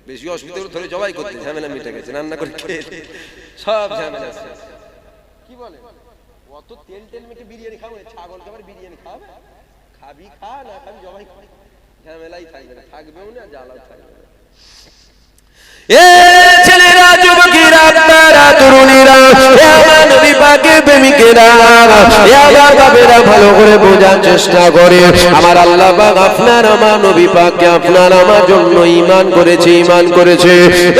বেশি অসুবিধা ধরে জবাই করতে, ঝামেলা মিটে গেছে, রান্না করে খেয়ে সব ঝামেলা। কি বলে? অত তেল তেল মেখে বিরিয়ানি খাবো, ছাগলকে আবার বিরিয়ানি খাবে? খাবি খা, না খাবি জবাই কর, ঝামেলাই থাকবে না, থাকবেও না, জ্বালাও থাকবে না। এ ছেলেরা, যুবকেরা, আপনারা তরুণীরা, এ আমার নবী পাকের প্রেমিকেরা, এ আমার বাবেরা, ভালো করে বোঝার চেষ্টা করে। আমার আল্লাহ পাক আপনার আমার নবী পাককে আপনার আমার জন্য ঈমান করেছে, ঈমান করেছে।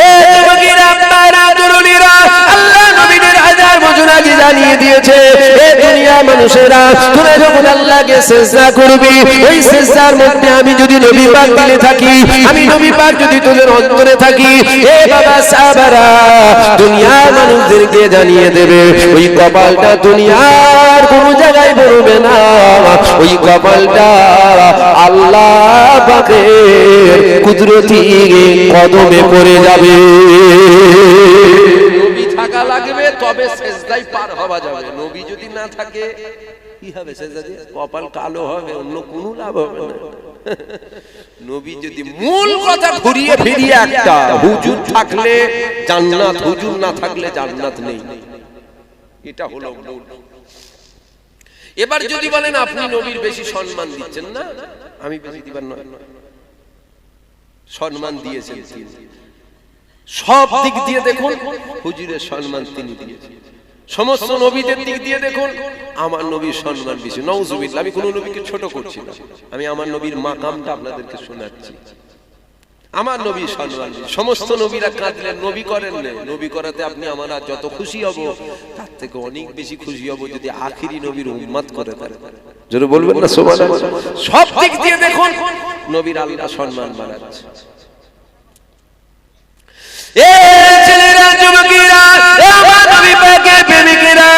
এ যুবকেরা, আপনারা তরুণীরা, আল্লাহ নবীদের হাজার বছর আগে জানিয়ে দিয়েছে, এ দুনিয়া মানুষেরা, তোরা যখন আল্লাহকে সিজদা করবি, ওই সিজদার মধ্যে আমি যদি নবী পাক দিলে থাকি, আমি নবী পাক যদি তোদের অন্তরে থাকি, এ বাবা সাহাবারা, দুনিয়ার মানুষদেরকে জানিয়ে দেবে, ওই কপালটা দুনিয়ার কোন জায়গায় পড়বে না, ওই কপালটা আল্লাহ পাকের কুদরতি কদমে পড়ে যাবে। নবী থাকা লাগবে, তবে সিজদায় পার হওয়া যাবে। নবী যদি না থাকে, কি হবে? সিজদা দিয়ে কপাল কালো হবে, অন্য কোনো লাভ হবে না। নবী যদি, মূল কথা ঘুরিয়ে ফিরিয়ে একটা, হুজুর থাকলে জান্নাত, হুজুর না থাকলে জান্নাত নেই, এটা হলো মূল। এবার যদি বলেন আপনি নবীর বেশি সম্মান দিচ্ছেন, না আমি বেশি দিবার নয়, সম্মান দিয়েছেন তিনি, সব দিক দিয়ে দেখুন হুজুরের সম্মান তিনি দিয়েছেন। সমস্ত নবীদের দিক দিয়ে দেখুন আমার নবীর সম্মান বেশি। নাউজুবিল্লাহ, আমি কোন নবীকে ছোট করছি না, আমি আমার নবীর মাকামটা আপনাদেরকে শোনাচ্ছি। আমার নবীর সম্মান, সমস্ত নবীরা কাঁদলেন, নবী করেন না। নবী করাতে আপনি আমরা যত খুশি হব, তার থেকে অনেক বেশি খুশি হব যদি আখিরি নবীর উম্মত করে দেন। জোরে বলবেন না সুবহানাল্লাহ। সব দিক দিয়ে দেখুন নবীর আল্লাহ সম্মান বাড়াচ্ছে। এ ছেলেরা, যুবকেরা, এ আমার নবী পাকের প্রেমিকেরা,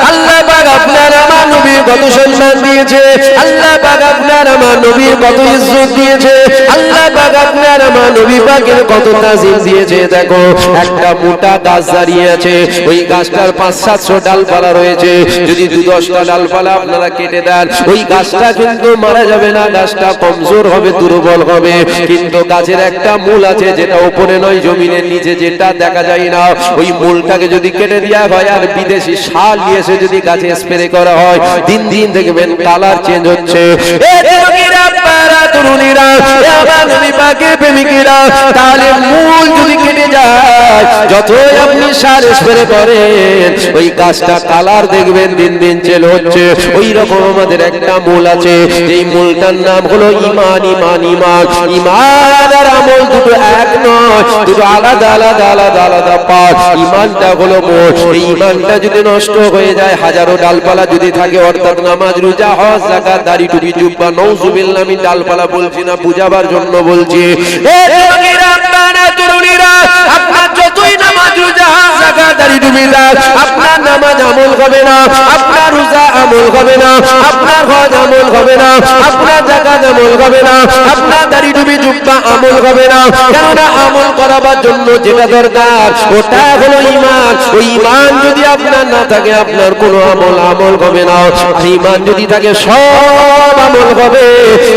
আল্লাহ পাক আপনার আমার নবীর কত সম্মান দিয়েছে, আল্লাহ পাক আপনার আমার নবীর কত ইজ্জত দিয়েছে, আল্লাহ পাক আপনার আমার নবী পাকের কত তাজিম দিয়েছে। দেখো, একটা মোটা গাছ দাঁড়িয়ে আছে, ওই গাছটার 500-700 ডালপালা রয়েছে। যদি 2-10টা ডালপালা আপনারা কেটে দেন, ওই গাছটা কিন্তু মারা যাবে না, গাছটা কমজোর হবে, দুর্বল হবে, কিন্তু গাছের একটা মূল আছে, যেটা উপরে নয়, জমিনের নিচে, যেটা দেখা যায় না। ওই মূলটাকে যদি কেটে দেওয়া হয় আর বিদেশি সার নিয়ে এসে যদি গাছে স্প্রে করা হয়, দিন দিন দেখবেন কালার চেঞ্জ হচ্ছে। এ যুবকেরা, আপনারা তরুণীরা, আমার নবী পাকের প্রেমিকেরা, তাহলে মূল যদি কেটে যায়, যতই আপনি সার স্প্রে করেন ওই গাছটা কালার দেখবেন দিন দিন চেল হচ্ছে। ওই রকম আমাদের একটা মূল আছে, যেই মূলটার নাম হলো ঈমান। ঈমান ঈমান ঈমান আর আমল দুটো এক নয়, দুটো আলাদা আলাদা আলাদা আলাদা পার্ট। ঈমানটা হলো মূল। এই ঈমানটা যদি নষ্ট হয়ে যায়, হাজারো ডালপালা যদি থাকে, অর্থাৎ নামাজ রোজা হজ যাকাত দাড়ি টুপি জুব্বা, নাউযুবিল্লাহ, আমি ডালপালা বলছি না, বুঝাবার জন্য বলছি। এ যুবকেরা, আপনারা তরুণীরা, আপনার যতই নামাজ রোজা হজ যাকাত দাড়ি টুপি দাও, আপনার নামাজ আমল হবে না, আপনার রোজা আমল হবে না, আপনার হজ আমল হবে না, আপনার যাকাত আমল হবে না, আপনার দাড়ি টুপি জুব্বা আমল হবে না। কেননা আমল করাবার জন্য যেটা দরকার ওটা হলো ঈমান। ওই ঈমান যদি আপনার না থাকে, আপনার কোনো আমল হবে না। আর ঈমান যদি থাকে, সব আমল হবে।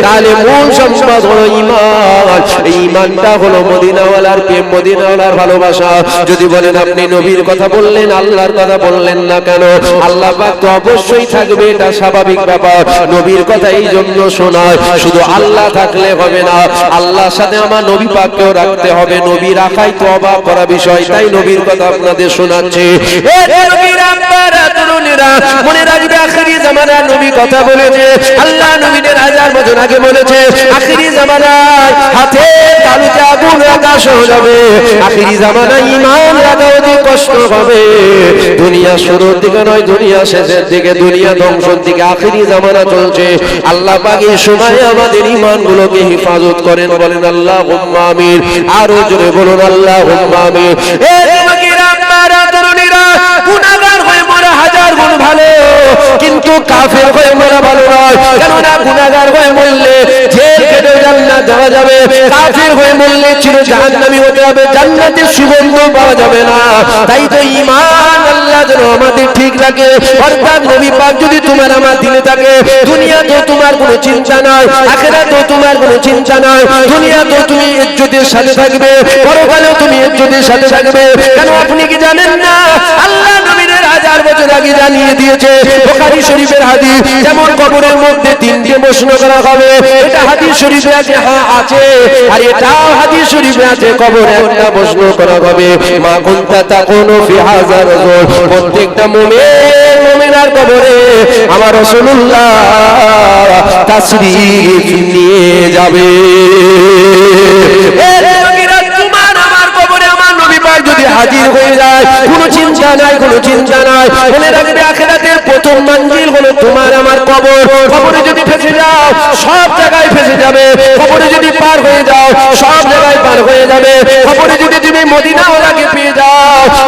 তাহলে মূল সম্পদ হলো ঈমান। এই ঈমানটা হলো মদিনাওয়ালার প্রেম, মদিনাওয়ালার ভালোবাসা। যদি বলেন আপনি নবীর কথা বললেন, আল্লাহর কথা বললেন না কেন? আল্লাহ পাক তো অবশ্যই থাকবে, এটা স্বাভাবিক ব্যাপার। নবীর কথা এই জন্য শোনায়, শুধু আল্লাহ থাকলে হবে না, আল্লাহর সাথে আমার নবী পাককেও রাখতে হবে। নবী রাখাই তো অবাক করা বিষয়, তাই নবীর কথা আপনাদের শোনাচ্ছি। এ নবীরা, আপনারা তরুণীরা, মনে রাখবে আখিরি জামানার নবী কথা বলেছে। আল্লাহ নবীদের 1000 বছর আগে বলেছে, আখিরি জামানায় হাতে তালুতে আগুন রাখা সহজ হবে। আখিরি জামানায় ঈমান রাখা অধিক কষ্ট হবে। দুনিয়া শুরুর দিকে নয়, দুনিয়া শেষের দিকে, দুনিয়া ধ্বংসের দিকে আখিরি জামানা চলছে। আল্লাহ পাক এই সময়ে আমাদের ঈমানগুলোকে হেফাজত করেন, বলেন আল্লাহুম্মা আমিন। আরো জোরে বলুন আল্লাহুম্মা আমিন। এ যুবকেরা, আপনারা তরুণীরা, গুনাহগার হয়ে মরা 1000 গুণ ভালো, কিন্তু কাফের হয়ে মরা ভালো নয়। কেননা গুনাহগার হয়ে মরলে জেল কেটে জান্নাত যাওয়া যাবে, কাফের হয়ে মরলে চির জাহান্নামী হতে হবে, জান্নাতের সুগন্ধ পাওয়া যাবে না। তাই তো ঈমান আল্লাহ যেন আমাদের ঠিক রাখে। অর্থাৎ নবী পাক যদি তোমার আমার দিলে থাকে, দুনিয়া তো তোমার কোনো চিন্তা নাই, আখিরাত তো তোমার কোনো চিন্তা নাই। দুনিয়া তো তুমি ইজ্জতের সাথে থাকবে, পরকালেও তুমি ইজ্জতের সাথে থাকবে। কেন আপনি কি জানেন না? আল্লাহ নবীদের 1000 বছর আগে জানিয়ে দিয়েছে, বুখারী শরীফের হাদিস, যেমন কবরের মধ্যে 3টে প্রশ্ন করা হবে। এটা হাদিস শরীফে আছে, হ্যাঁ আছে। আর এটাও হাদিস শরীফে আছে, কবরে একটা প্রশ্ন করা হবে, মা কুনতা তাকুনু ফি হাযা রাজুল। প্রত্যেকটা মুমিন মুমিনার কবরে আমার রাসূলুল্লাহ তাশরীফ নিয়ে যাবে। যদি হাজির হয়ে যায়, কোনো চিন্তা নাই, কোনো চিন্তা নাই। মনে রাখবে আখিরাতের প্রথম মঞ্জিল হলো তোমার আমার কবর। কবরে যদি ফেসে যাও, সব জায়গায় ফেসে যাবে। কবরে যদি পার হয়ে যাও, সব জায়গায় পার হয়ে যাবে। কবরে যদি তুমি মদিনাওয়ালাকে পেয়ে যাও,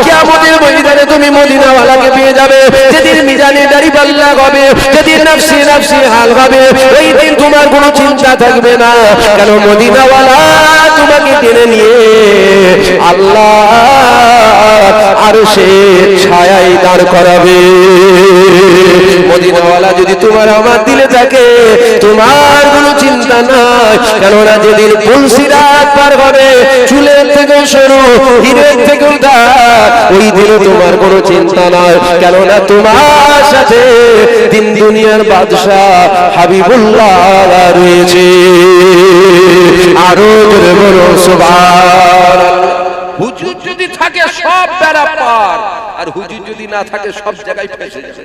কিয়ামতের ময়দানে তুমি মদিনাওয়ালাকে পেয়ে যাবে। যেদিন মিজানে দাঁড়িপাল্লা হবে, যেদিন নাফসি নাফসি হাল হবে, ওই দিন তোমার কোনো চিন্তা থাকবে না। কেন? মদিনাওয়ালা তোমাকে টেনে নিয়ে আল্লাহ আরশের ছায়ায় দাঁড় করাবে। মদিনাওয়ালা যদি তোমার আমার দিলে থাকে, তোমার কোনো চিন্তা নাই। কেননা যেদিন পুলসিরাত পার হবে, চুলের থেকেও সরু, হিরের থেকেও দাগ, ওই দিনে তোমার কোনো চিন্তা নাই। কেননা তোমার সাথে দিন দুনিয়ার বাদশাহ হাবিবুল্লাহ রয়েছে। আরো জোরে বলো সুবহানাল্লাহ। হুজুর যদি থাকে সব বেড়া পার, আর হুজুর যদি না থাকে সব জায়গায় ফেসে যাবে।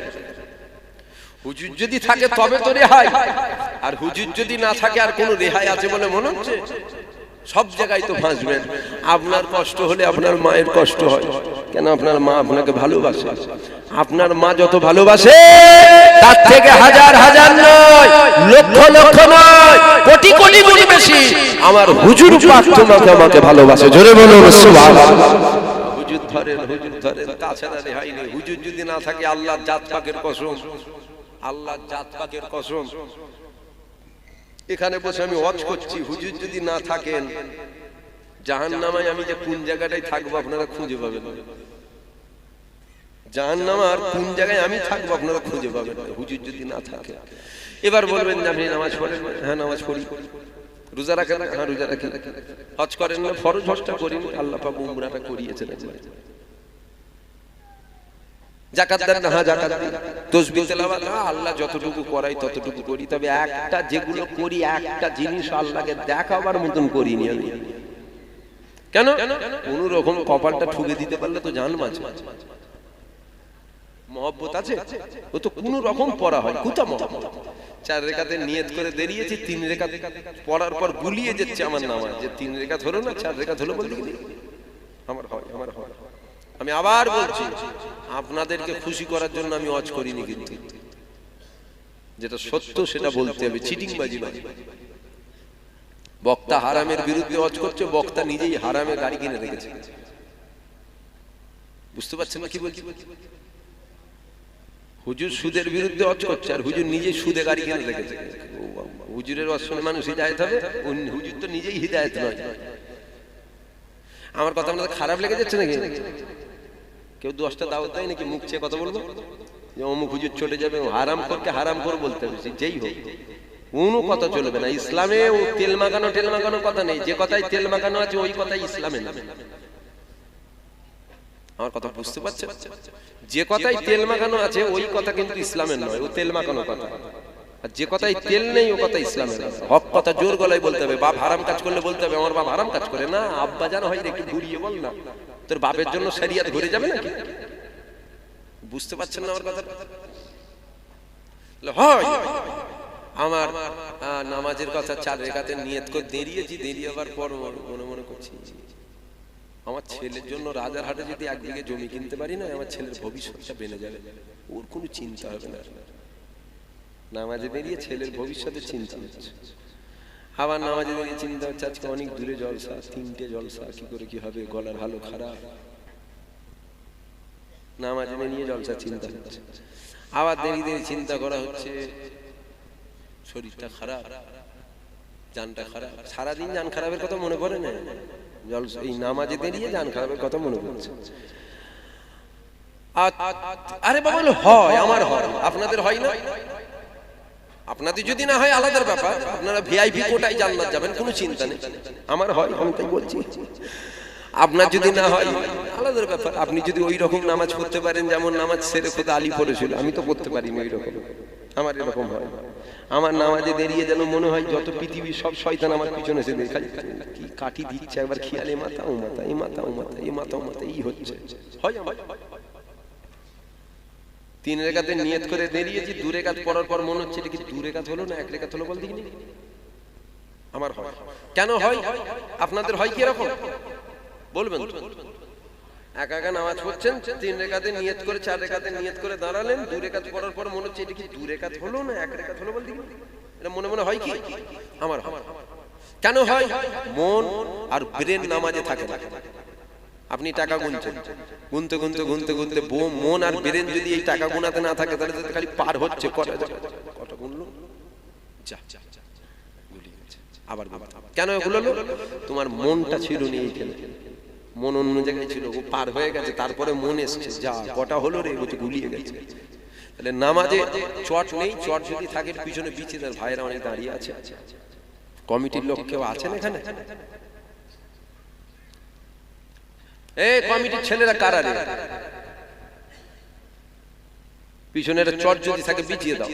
হুজুর যদি থাকে তবে তো রেহাই, আর হুজুর যদি না থাকে আর কোনো রেহাই আছে বলে মনে হচ্ছে? সব জায়গায় তো ফাঁসবেন। আপনার কষ্ট হলে আপনার মায়ের কষ্ট হয়, কেন? আপনার মা আপনাকে ভালোবাসে। আপনার মা যত ভালোবাসে, তার থেকে হাজার হাজার নয়, লক্ষ লক্ষ নয়, কোটি কোটি গুণ বেশি আমার হুজুর পাক তোমাকে আমাকে ভালোবাসে। জোরে বলো সুবহানাল্লাহ। হুজুর ধরেন, হুজুর ধরেন, তাছাড়া রেহাই নেই। হুজুর যদি না থাকে, আল্লাহর জাত পাকের কসম, আল্লাহর জাত পাকের কসম, এখানে বসে আমি ওয়াজ করছি, হুজুর যদি না থাকেন, জাহান্নামায় আমি যে কোন জায়গাটায় থাকবো আপনারা খুঁজে পাবেন। জাহান্নামার কোন জায়গায় আমি থাকবো আপনারা খুঁজে পাবেন হুজুর যদি না থাকে। এবার বলবেন যে আপনি নামাজ পড়েন? হ্যাঁ নামাজ পড়ি। রোজা রাখেন? হ্যাঁ রোজা রাখি। হজ করেন না? ফরজ হজটা করিনি, আল্লাহ পাক উমরাটা করিয়েছেন। যাকাত দেন না? হ্যাঁ যাকাত দিই। তাসবিহ তেলাওয়াত আল্লাহ যতটুকু করাই ততটুকু করি, তবে একটা যেগুলো করি একটা জিনিস আল্লাহকে দেখাবার মতন করিনি আমি। কেন? কোন রকম কপালটা ঠুকে দিতে পারলে তো জান বাঁচে। মহব্বত আছে ও তো কোন রকম পড়া হয়, কোথা মহব্বত। 4 রেখাতে নিয়ত করে দাঁড়িয়েছি, 3 রেখাত পড়ার পর গুলিয়ে যাচ্ছে আমার নামাজ, যে 3 রেখাত হলো না 4 রেখাত হলো বলতে কি আমার হয়, আমার হয়। আমি আবার বলছি, আপনাদেরকে খুশি করার জন্য আমি ওয়াজ করিনি, কিন্তু যেটা সত্য সেটা বলতে হবে, চিটিংবাজি নয়। বক্তা হারামের বিরুদ্ধে ওয়াজ করছে, বক্তা নিজেই হারামে গাড়ি কিনে রেখেছে। বুঝতে পারছেন না কি বলছি? হুজুর সুদের বিরুদ্ধে ওয়াজ করছে আর হুজুর নিজেই সুদে গাড়ি কিনে রেখেছে। হুজুরের ওয়াজ শুনে মানুষ হিদায়াত হবে, হুজুর তো নিজেই হিদায়াত নয়। আমার কথা আপনাদের খারাপ লেগে যাচ্ছে নাকি? কেউ 10টা দাওয়াত দেয় নাকি মুখ চেয়ে কথা বলবো যে অমুক হুজুর চলে যাবে? হারাম করকে হারাম করে বলতে হবে, যেই হোক কোনো কথা চলবে না। ইসলামে ও তেল মাখানো কথা নেই, যে কথাই তেল মাখানো আছে ওই কথাই ইসলামে না। আমার কথা বুঝতে পারছেন? যে কথাই তেল মাখানো আছে ওই কথা কিন্তু ইসলামের নয়, ও তেল মাখানো কথা। আর যে কথাই তেল নেই ও কথা ইসলামের নয়। হক কথা জোর গলায় বলতে হবে। বাপ হারাম কাজ করলে বলতে হবে আমার বাপ হারাম কাজ করে না, আব্বা জান হয় একটু ঘুরিয়ে বল না, তোর বাপের জন্য শরিয়ত ঘুরে যাবে নাকি? বুঝতে পারছেন না আমার কথা? হয় আমার নামাজের কথা 4 রেখাতে নিয়ত করে দাঁড়িয়েছি, দাঁড়িয়ে আবার পর মনে মনে করছি আমার ছেলের জন্য রাজারহাটে যদি 1 বিঘে জমি কিনতে পারি না, আমার ছেলের ভবিষ্যৎটা বেনে যাবে, ওর কোনো চিন্তা হবে না। নামাজে বেরিয়ে ছেলের ভবিষ্যতের চিন্তা হচ্ছে। আবার নামাজে বেরিয়ে চিন্তা হচ্ছে আজকে অনেক দূরে জলসা, 3টে জলসা, কি করে কি হবে, গলার ভালো খারাপ। নামাজে বেরিয়ে জলসা চিন্তা হচ্ছে। আবার দেরি চিন্তা করা হচ্ছে শরীরটা খারাপ, জানটা খারাপ। সারাদিন জান খারাপের কথা মনে পড়ে না, এই নামাজে দাঁড়িয়ে জান খারাপের কথা মনে পড়ছে। আরে বাবা হয়, আমার হয়, আপনাদের হয় না? আপনাদের যদি না হয় আলাদা ব্যাপার, আপনারা ভিআইপি কোটায় জান্নাত যাবেন, কোনো চিন্তা নেই। আমার হয়, আমি তাই বলছি। আপনার যদি না হয় আলাদা ব্যাপার। আপনি যদি ওই রকম নামাজ পড়তে পারেন যেমন নামাজ সেরে খোদা আলী পড়েছিল, আমি তো পড়তে পারিনি ওই রকম। আমার এরকম হয়, আমার নামাজে দাঁড়িয়ে যেন মনে হয় যত পৃথিবীর সব শয়তান আমার পিছনে এসে দেখাই কি কাঠি দিচ্ছে, একবার খেয়াল এ মাথা ও মাথা, এ মাথা ও মাথা, এ মাথা ও মাথা, এই হচ্ছে। হয় আমার 3 রেখাতে নিয়ত করে দাঁড়িয়েছি, 2 রেখাত পড়ার পর মনে হচ্ছে কি 2 রেখাত হলো না 1 রেখাত হলো বল দেখিনি। আমার হয়। কেন হয়? আপনাদের হয় কি এরকম বলবেন? একা নামাজ পড়ছেন, 3 রেখাতে নিয়ত করে 4 রেখাতে নিয়ত করে দাঁড়ালেন, 2 রেখাত পড়ার পর মনে হচ্ছে এটা কি 2 রেখাত হলো না 1 রেখাত হলো বল দেখিনি। এটা মনে মনে হয় কি? আমার হয়। কেন হয়? মন আর ব্রেন নামাজে থাকে না। আপনি টাকা গুনছেন, গুনতে গুনতে গুনতে গুনতে মন আর ব্রেন যদি এই টাকা গুনাতে না থাকে তাহলে তো খালি পার হচ্ছে, কটা গুনলো যা গুলিয়ে গেছে, আবার কেন এগুলো? তোমার মনটা ছিল না এইখানে, মন অন্য জায়গায় ছিল, ও পার হয়ে গেছে, তারপরে মন এসছে, যা কটা হলো রে, বলছে গুলিয়ে গেছে। তাহলে নামাজে চট নেই, চট যদি থাকে পিছনে বিছে তার ভাইরা অনেক দাঁড়িয়ে আছে। কমিটির লোক কেউ আছেন এখানে? এই কমিটির ছেলেরা কারা রে? পিছনে চট যদি থাকে বিছিয়ে দাও,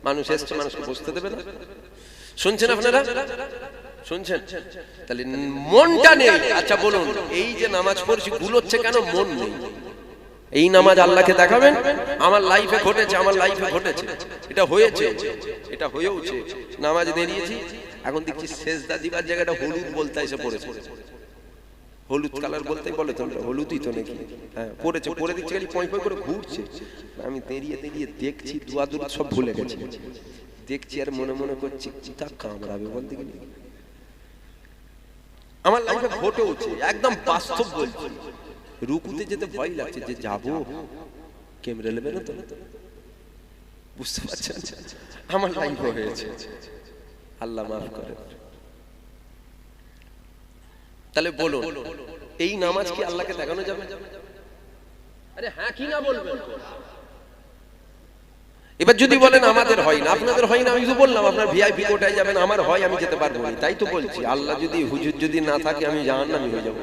মানুষ এসছে, মানুষকে বসতে দেবে না। শুনছেন আপনারা? শুনছেন? তাহলে মনটা নেই। আচ্ছা বলুন, এই যে নামাজ পড়ছি গুলোচ্ছে কেন? মন নেই। এই নামাজ আল্লাহকে দেখাবেন? আমার লাইফে ঘটেছে, আমার লাইফে ঘটেছে, এটা হয়েছে, এটা হয়েওছে। নামাজে দাঁড়িয়েছি, এখন দেখছি সেজদা দিবার জায়গাটা হলুদ বলতে এসে পড়েছে। হলুদ কালার বলতেই বলে তো হলুদই তো নাকি, হ্যাঁ পড়েছে, পরে দিচ্ছে খালি পয় পয় করে ঘুরছে। আমি দাঁড়িয়ে দাঁড়িয়ে দেখছি, দুয়া দুয়া সব ভুলে গেছি, দেখছি আর মনে মনে করছি চিতা কামড়াবে বলতে গেলে। আমার লাইফে ঘটেওছে, একদম বাস্তব বলছি। রুকুতে যেতে ভয় লাগছে যে যাবো, ক্যামেরা নেবে না তো, বুঝতে পারছেন? আমার লাইফে হয়েছে, আল্লাহ মাফ করে। তাহলে বলুন, এই নামাজ কি আল্লাহকে দেখানো যাবে? আরে হ্যাঁ কি না বলবেন? এবার যদি বলেন আমাদের হয় না, আপনাদের হয় না, আমি তো বললাম আপনার ভিআইপি কোটায় যাবেন, আমার হয়, আমি যেতে পারবো না, তাই তো বলছি। আল্লাহ যদি হুজুর যদি না থাকে আমি জাহান্নামী হয়ে যাবো।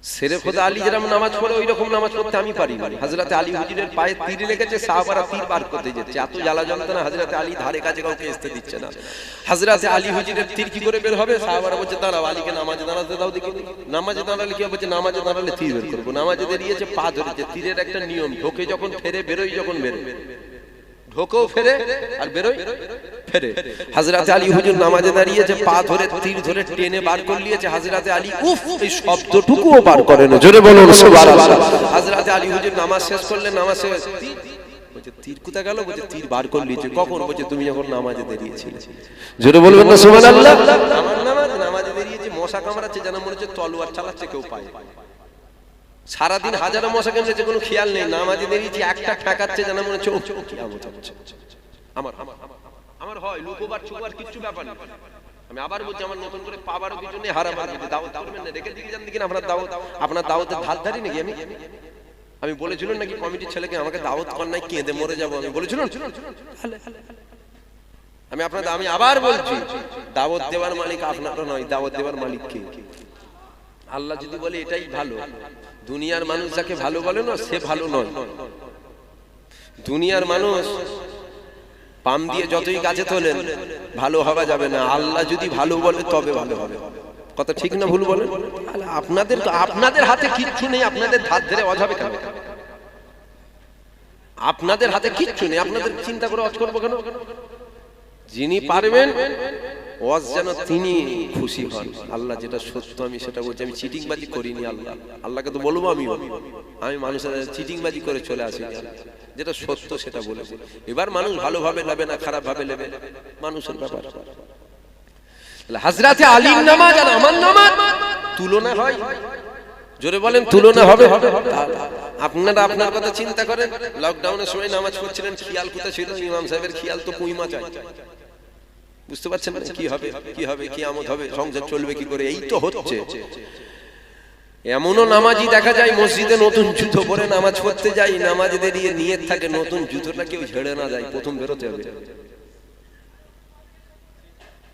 শেরে খোদা আলী যেরকম নামাজ পড়ে ওই রকম নামাজ পড়তে আমি পারি না। হযরতে আলী হুজুরের পায়ে তীর লেগেছে, সাহাবারা তীর পার করতে যাচ্ছে, এত জ্বালা যন্ত্রণা, হযরতে আলী ধারে কাছে কাউকে আসতে দিচ্ছে না। হযরতে আলী হুজুরের তীর কি করে বের হবে? সাহাবারা বলছে দাঁড়াও, আলীকে নামাজে দাঁড়াতে দাও দেখি। নামাজে দাঁড়ালে কি হবে? নামাজে দাঁড়ালে তীর বের করবো। নামাজে দাঁড়িয়েছে, পা ধরেছে, তীরের একটা নিয়ম, ঢোকে যখন ফেরে, বেরোই যখন বেরোয়, ঢোকেও ফেরে আর বেরোয় ফেরে। হযরতে আলী হুজুর নামাজে দাঁড়িয়েছে, পা ধরে তীর ধরে টেনে বার করে নিয়েছে। হযরতে আলী উফ এই শব্দটুকুও বার করে না, জোরে বলুন সুবহানাল্লাহ। হযরতে আলী হুজুর নামাজ শেষ করলেন, নামাজ শেষ বলছে তীর কোথায় গেল? বলছে তীর বার করে নিয়েছে। কখন? বলছে তুমি যখন নামাজে দাঁড়িয়েছিলে। জোরে বলবেন না সুবহানাল্লাহ। আমার নামাজে দাঁড়িয়েছে, মশা কামড়াচ্ছে, যেন মনে হচ্ছে তলোয়ার চালাচ্ছে কেউ পায়। সারাদিন হাজারো মশা কামড়েছে, কোনো খেয়াল নেই। নামাজে দাঁড়িয়েছি, একটা ঠেকাচ্ছে যেন মনে হচ্ছে কিয়ামত হচ্ছে। আমার হয় লুকোবার ছুকোবার কিচ্ছু ব্যাপার না। আমি আবার বলছি, আমার নতুন করে পাবারও কিছু নেই, হারাম আর যদি দাওয়াত করবেন না, রেখে দিকে যান দিকে না। আপনার দাওয়াতের ধার ধারি নাকি? আমি বলেছিলাম নাকি কমিটির ছেলেকে আমাকে দাওয়াত কর নাই, কেঁদে মরে যাবো, আমি বলেছিলাম। আমি আবার বলছি, দাওয়াত দেওয়ার মালিক আপনারও নয়, দাওয়াত দেওয়ার মালিক কে? আল্লাহ যদি বলে এটাই ভালো, দুনিয়ার মানুষ যাকে ভালো বলে না সে ভালো নয়। দুনিয়ার মানুষ পাম দিয়ে যতই গাছে তোলেন ভালো হওয়া যাবে না। আল্লাহ যদি ভালো বলে তবে ভালো হবে। কথা ঠিক না ভুল বলেন? আপনাদের হাতে কিচ্ছু নেই, আপনাদের ধার ধরে ওয়াজ হবে কেন? আপনাদের হাতে কিচ্ছু নেই, আপনাদের চিন্তা করে ওয়াজ করবো কেন? যিনি পারবেন ওয়াজ যেন তিনি খুশি হন। আল্লাহ যেটা সত্য আমি সেটা বলছি, আমি চিটিংবাজি করিনি। আল্লাহকে তো বলবো আমি মানুষের চিটিংবাজি করে চলে আসি, যেটা সত্য সেটা বলেছি। এবার মানুষ ভালোভাবে নেবে না খারাপ ভাবে নেবে, মানুষের ব্যাপার। হযরতে আলীর নামাজ আর আমার নামাজ তুলনা হয়? জোরে বলেন তুলনা হবে? আপনারা আপনার কথা চিন্তা করেন। লকডাউনের সময় নামাজ পড়ছিলেন, খেয়াল কোথায় ছিল? ইমাম সাহেবের খেয়াল তো পুঁই মাছ। বুঝতে পারছেন না কি হবে, কি হবে, কিয়ামত হবে, সংসার চলবে কি করে? এই তো হচ্ছে। এমনও নামাজি দেখা যায় মসজিদে নতুন জুতো পরে নামাজ পড়তে যাই, নামাজে দাঁড়িয়ে নিয়ত থাকে নতুন জুতোটা কেউ ঝেড়ে না যায়, প্রথম বেরোতে হবে।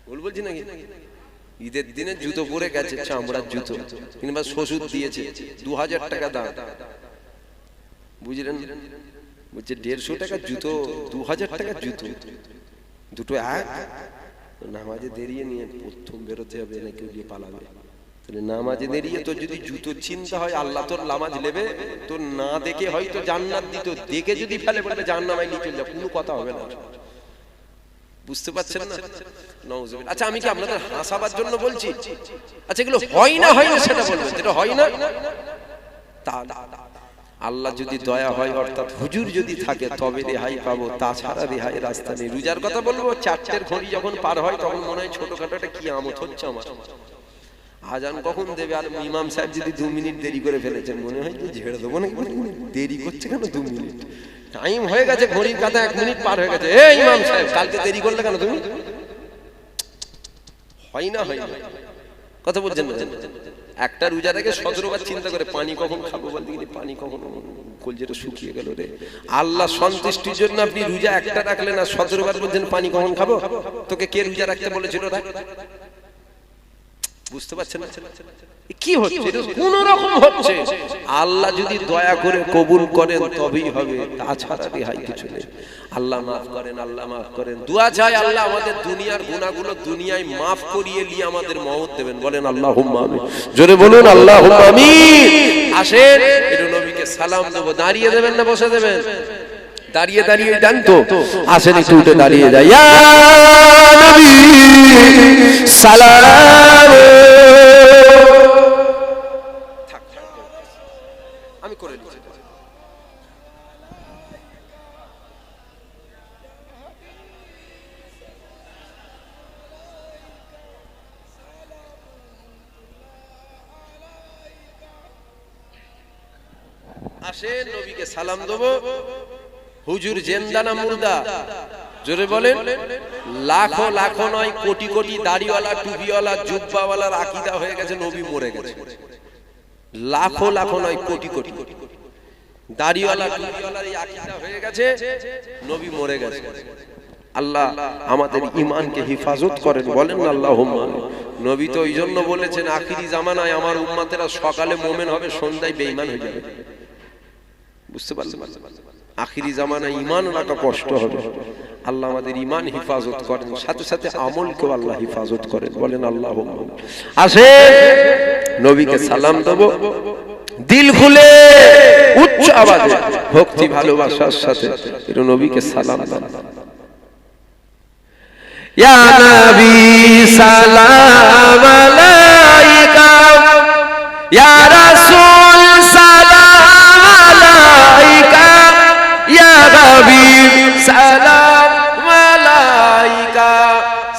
ভুল বলছি নাকি? ঈদের দিনে জুতো পরে গেছে, চামড়ার জুতো, কিংবা শ্বশুর দিয়েছে 2000 টাকা দাম, বুঝলেন? বলছে 150 টাকার জুতো, 2000 টাকার জুতো, দুটো এক। নামাজে দাঁড়িয়ে নিয়ে প্রথম বেরোতে হবে, না কেউ গিয়ে পালাবে। নামাজে দাঁড়িয়ে তোর যদি জুতো চিন্তা হয়, আল্লাহ তোর নামাজ নেবে। তোর না দেখে হয়তো জান্নাত দিত, দেখে যদি ফেলে বলবে জাহান্নামে নিয়ে চলে যা, কোনো কথা হবে না। বুঝতে পারছেন না? নাউজুবিল্লাহ। আচ্ছা, আমি কি আপনাদের হাসাবার জন্য বলছি? আচ্ছা, এগুলো হয় না সেটা বলবেন, যেটা হয় না তা। আল্লাহ যদি দয়া হয়, অর্থাৎ হুজুর যদি থাকে, তবে রেহাই পাবো, তাছাড়া রেহাই রাস্তা নেই। রোজার কথা বলবো, 4টের ঘড়ি যখন পার হয় তখন মনে হয় ছোটখাটো একটা কি আমত হচ্ছে আমার। আজান কখন দেবে, আর ইমাম সাহেব যদি 2 মিনিট দেরি করে ফেলেছেন, মনে হয় ঝেড়ে দেবো না। দেরি করছে কেন? 2 মিনিট টাইম হয়ে গেছে, ঘড়ির কাঁটা 1 মিনিট পার হয়ে গেছে। এই ইমাম সাহেব, কালকে দেরি করলে কেন তুমি? হয় না কথা বলছেন না? একটা রোজা থেকে 17 বার চিন্তা করে পানি কখন খাবো, বলতে গেলে পানি কখন, কলজেটা শুকিয়ে গেল রে। আল্লাহ সন্তুষ্টির জন্য আপনি রোজা একটা রাখলেন, আর 17 বার বলছেন পানি কখন খাবো। তোকে কে রোজা রাখতে বলেছিল? বুঝতে পারছেন না কি হচ্ছে? কোন রকম হচ্ছে। আল্লাহ যদি দয়া করে কবুল করেন তবেই হবে, তাছাড়া রেহাই কিছু নেই। আল্লাহ মাফ করেন, আল্লাহ মাফ করেন। দোয়া চাই আল্লাহ আমাদের দুনিয়ার গুনাহগুলো দুনিয়ায় মাফ করিয়ে নিয়ে আমাদের মওত দেবেন। বলেন আল্লাহুম্মা আমিন। জোরে বলুন আল্লাহুম্মা আমিন। আসেন একটু নবীকে সালাম দেব। দাঁড়িয়ে দেবেন না বসে দেবেন? দাঁড়িয়ে দাঁড়িয়ে দেন তো। আসেন একটু উঠে দাঁড়িয়ে যাই। ইয়া নবী সালাম। আমি করে দিচ্ছি। আসেন নবীকে সালাম দেব। হুজুর জিন্দা না মুর্দা? জোরে বলেন। লাখো লাখো নয়, কোটি কোটি দাড়িওয়ালা, টুপিওয়ালা, জুব্বাওয়ালার আকীদা হয়ে গেছে নবী মরে গেছে। লাখো লাখো নয়, কোটি কোটি দাড়িওয়ালা, টুপিওয়ালার এই আকীদা হয়ে গেছে নবী মরে গেছে। আল্লাহ আমাদের ঈমানকে হেফাজত করেন, বলেন না আল্লাহুম্মা আমিন। নবী তো এই জন্য বলেছেন আখিরি জামানায় আমার উম্মতেরা সকালে মুমিন হবে, সন্ধ্যায় বেঈমান হয়ে যাবে। বুঝতে পারলেন? আখিরি জামানায় ঈমান রাখা কষ্ট হবে। আল্লাহ আমাদের ঈমান হেফাজত করেন, সাথে সাথে আমলকেও আল্লাহ হেফাজত করেন, বলেন আল্লাহুম্মা আমিন। আসে নবীকে সালাম দেব দিল খুলে উচ্চ আওয়াজে ভক্তি ভালোবাসার সাথে একটু নবীকে সালাম দেন। ইয়া নবী সালাম আলাইকা, ইয়া রাসূল সালাম আলাইকা, ইয়া হাবিব সালাম আলাইকা,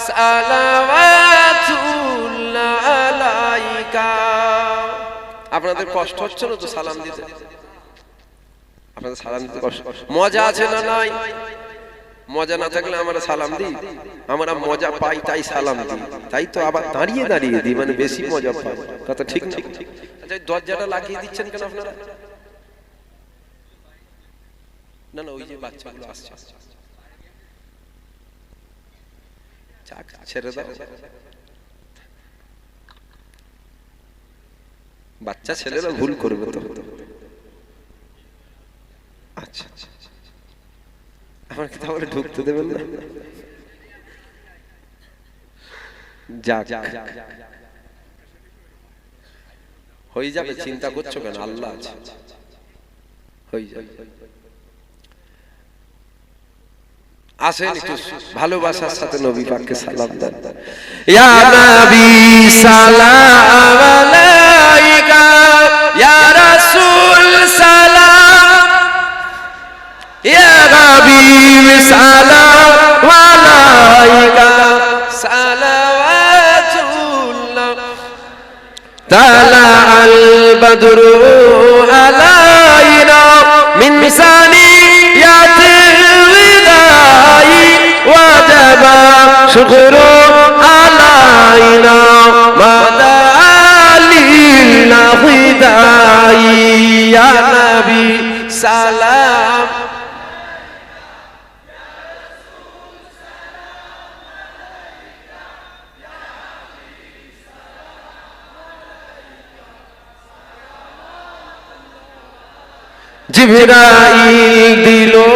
সালাওয়াতুল্লাহ আলাইকা। আপনাদের কষ্ট হচ্ছে না তো সালাম দিতে? আপনাদের সালাম দিতে কষ্ট, মজা আছে না নাই? মজা না থাকলে আমরা সালাম দিই? আমরা মজা পাই তাই সালাম দিই, তাই তো আবার দাঁড়িয়ে দাঁড়িয়ে দিই, মানে বেশি মজা পাই। কথা ঠিক না? আচ্ছা, দরজাটা লাগিয়ে দিচ্ছেন কেন আপনারা? না না, ওই যে বাচ্চাগুলো আসছে, ছেড়ে দাও। বাচ্চা ছেলেরা ভুল করবে তো। আচ্ছা, আমাকে তাহলে ঢুকতে দেবেন না? যাক, হয়ে যাবে, চিন্তা করছো কেন? আল্লাহ আছে, হয়ে যাবে। আসেন একটু ভালোবাসার সাথে নবী পাককে সালাম দেন। ইয়া নবী সালাম আলাইকা, ইয়া রাসূল সালাম, ইয়া হাবিব সালাম আলাইকা, সালাওয়াতুল্লাহ। তালা আল বদরু আলাইনা মিন সানিয়াতিল বিদাই, ওয়াজাবা শুকরু আলাইনা মাদা লিল্লাহি দাই। ইয়া নবী সালাম, জিবরাইল দিলো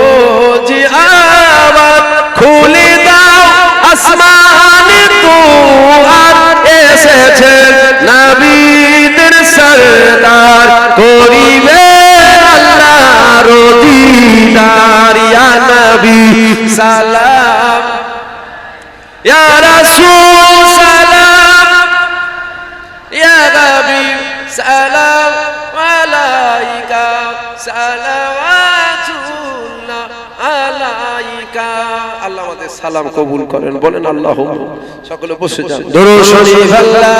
যে আওয়াজ, খুলে দাও আসমান দুয়ার, এসেছে নবীদের সরদার, করিবে আল্লাহর দিদার। ইয়া নবী সালাম, ইয়া রাসূল সালাম, ইয়া হাবিব সালাম আলাইকা, সালাওয়াতুল্লাহ আলাইকা। আল্লাহ আমাদের সালাম কবুল করেন, বলেন আল্লাহুম্মা। সকলে বসে যান। দুরূদ শরীফ আল্লাহ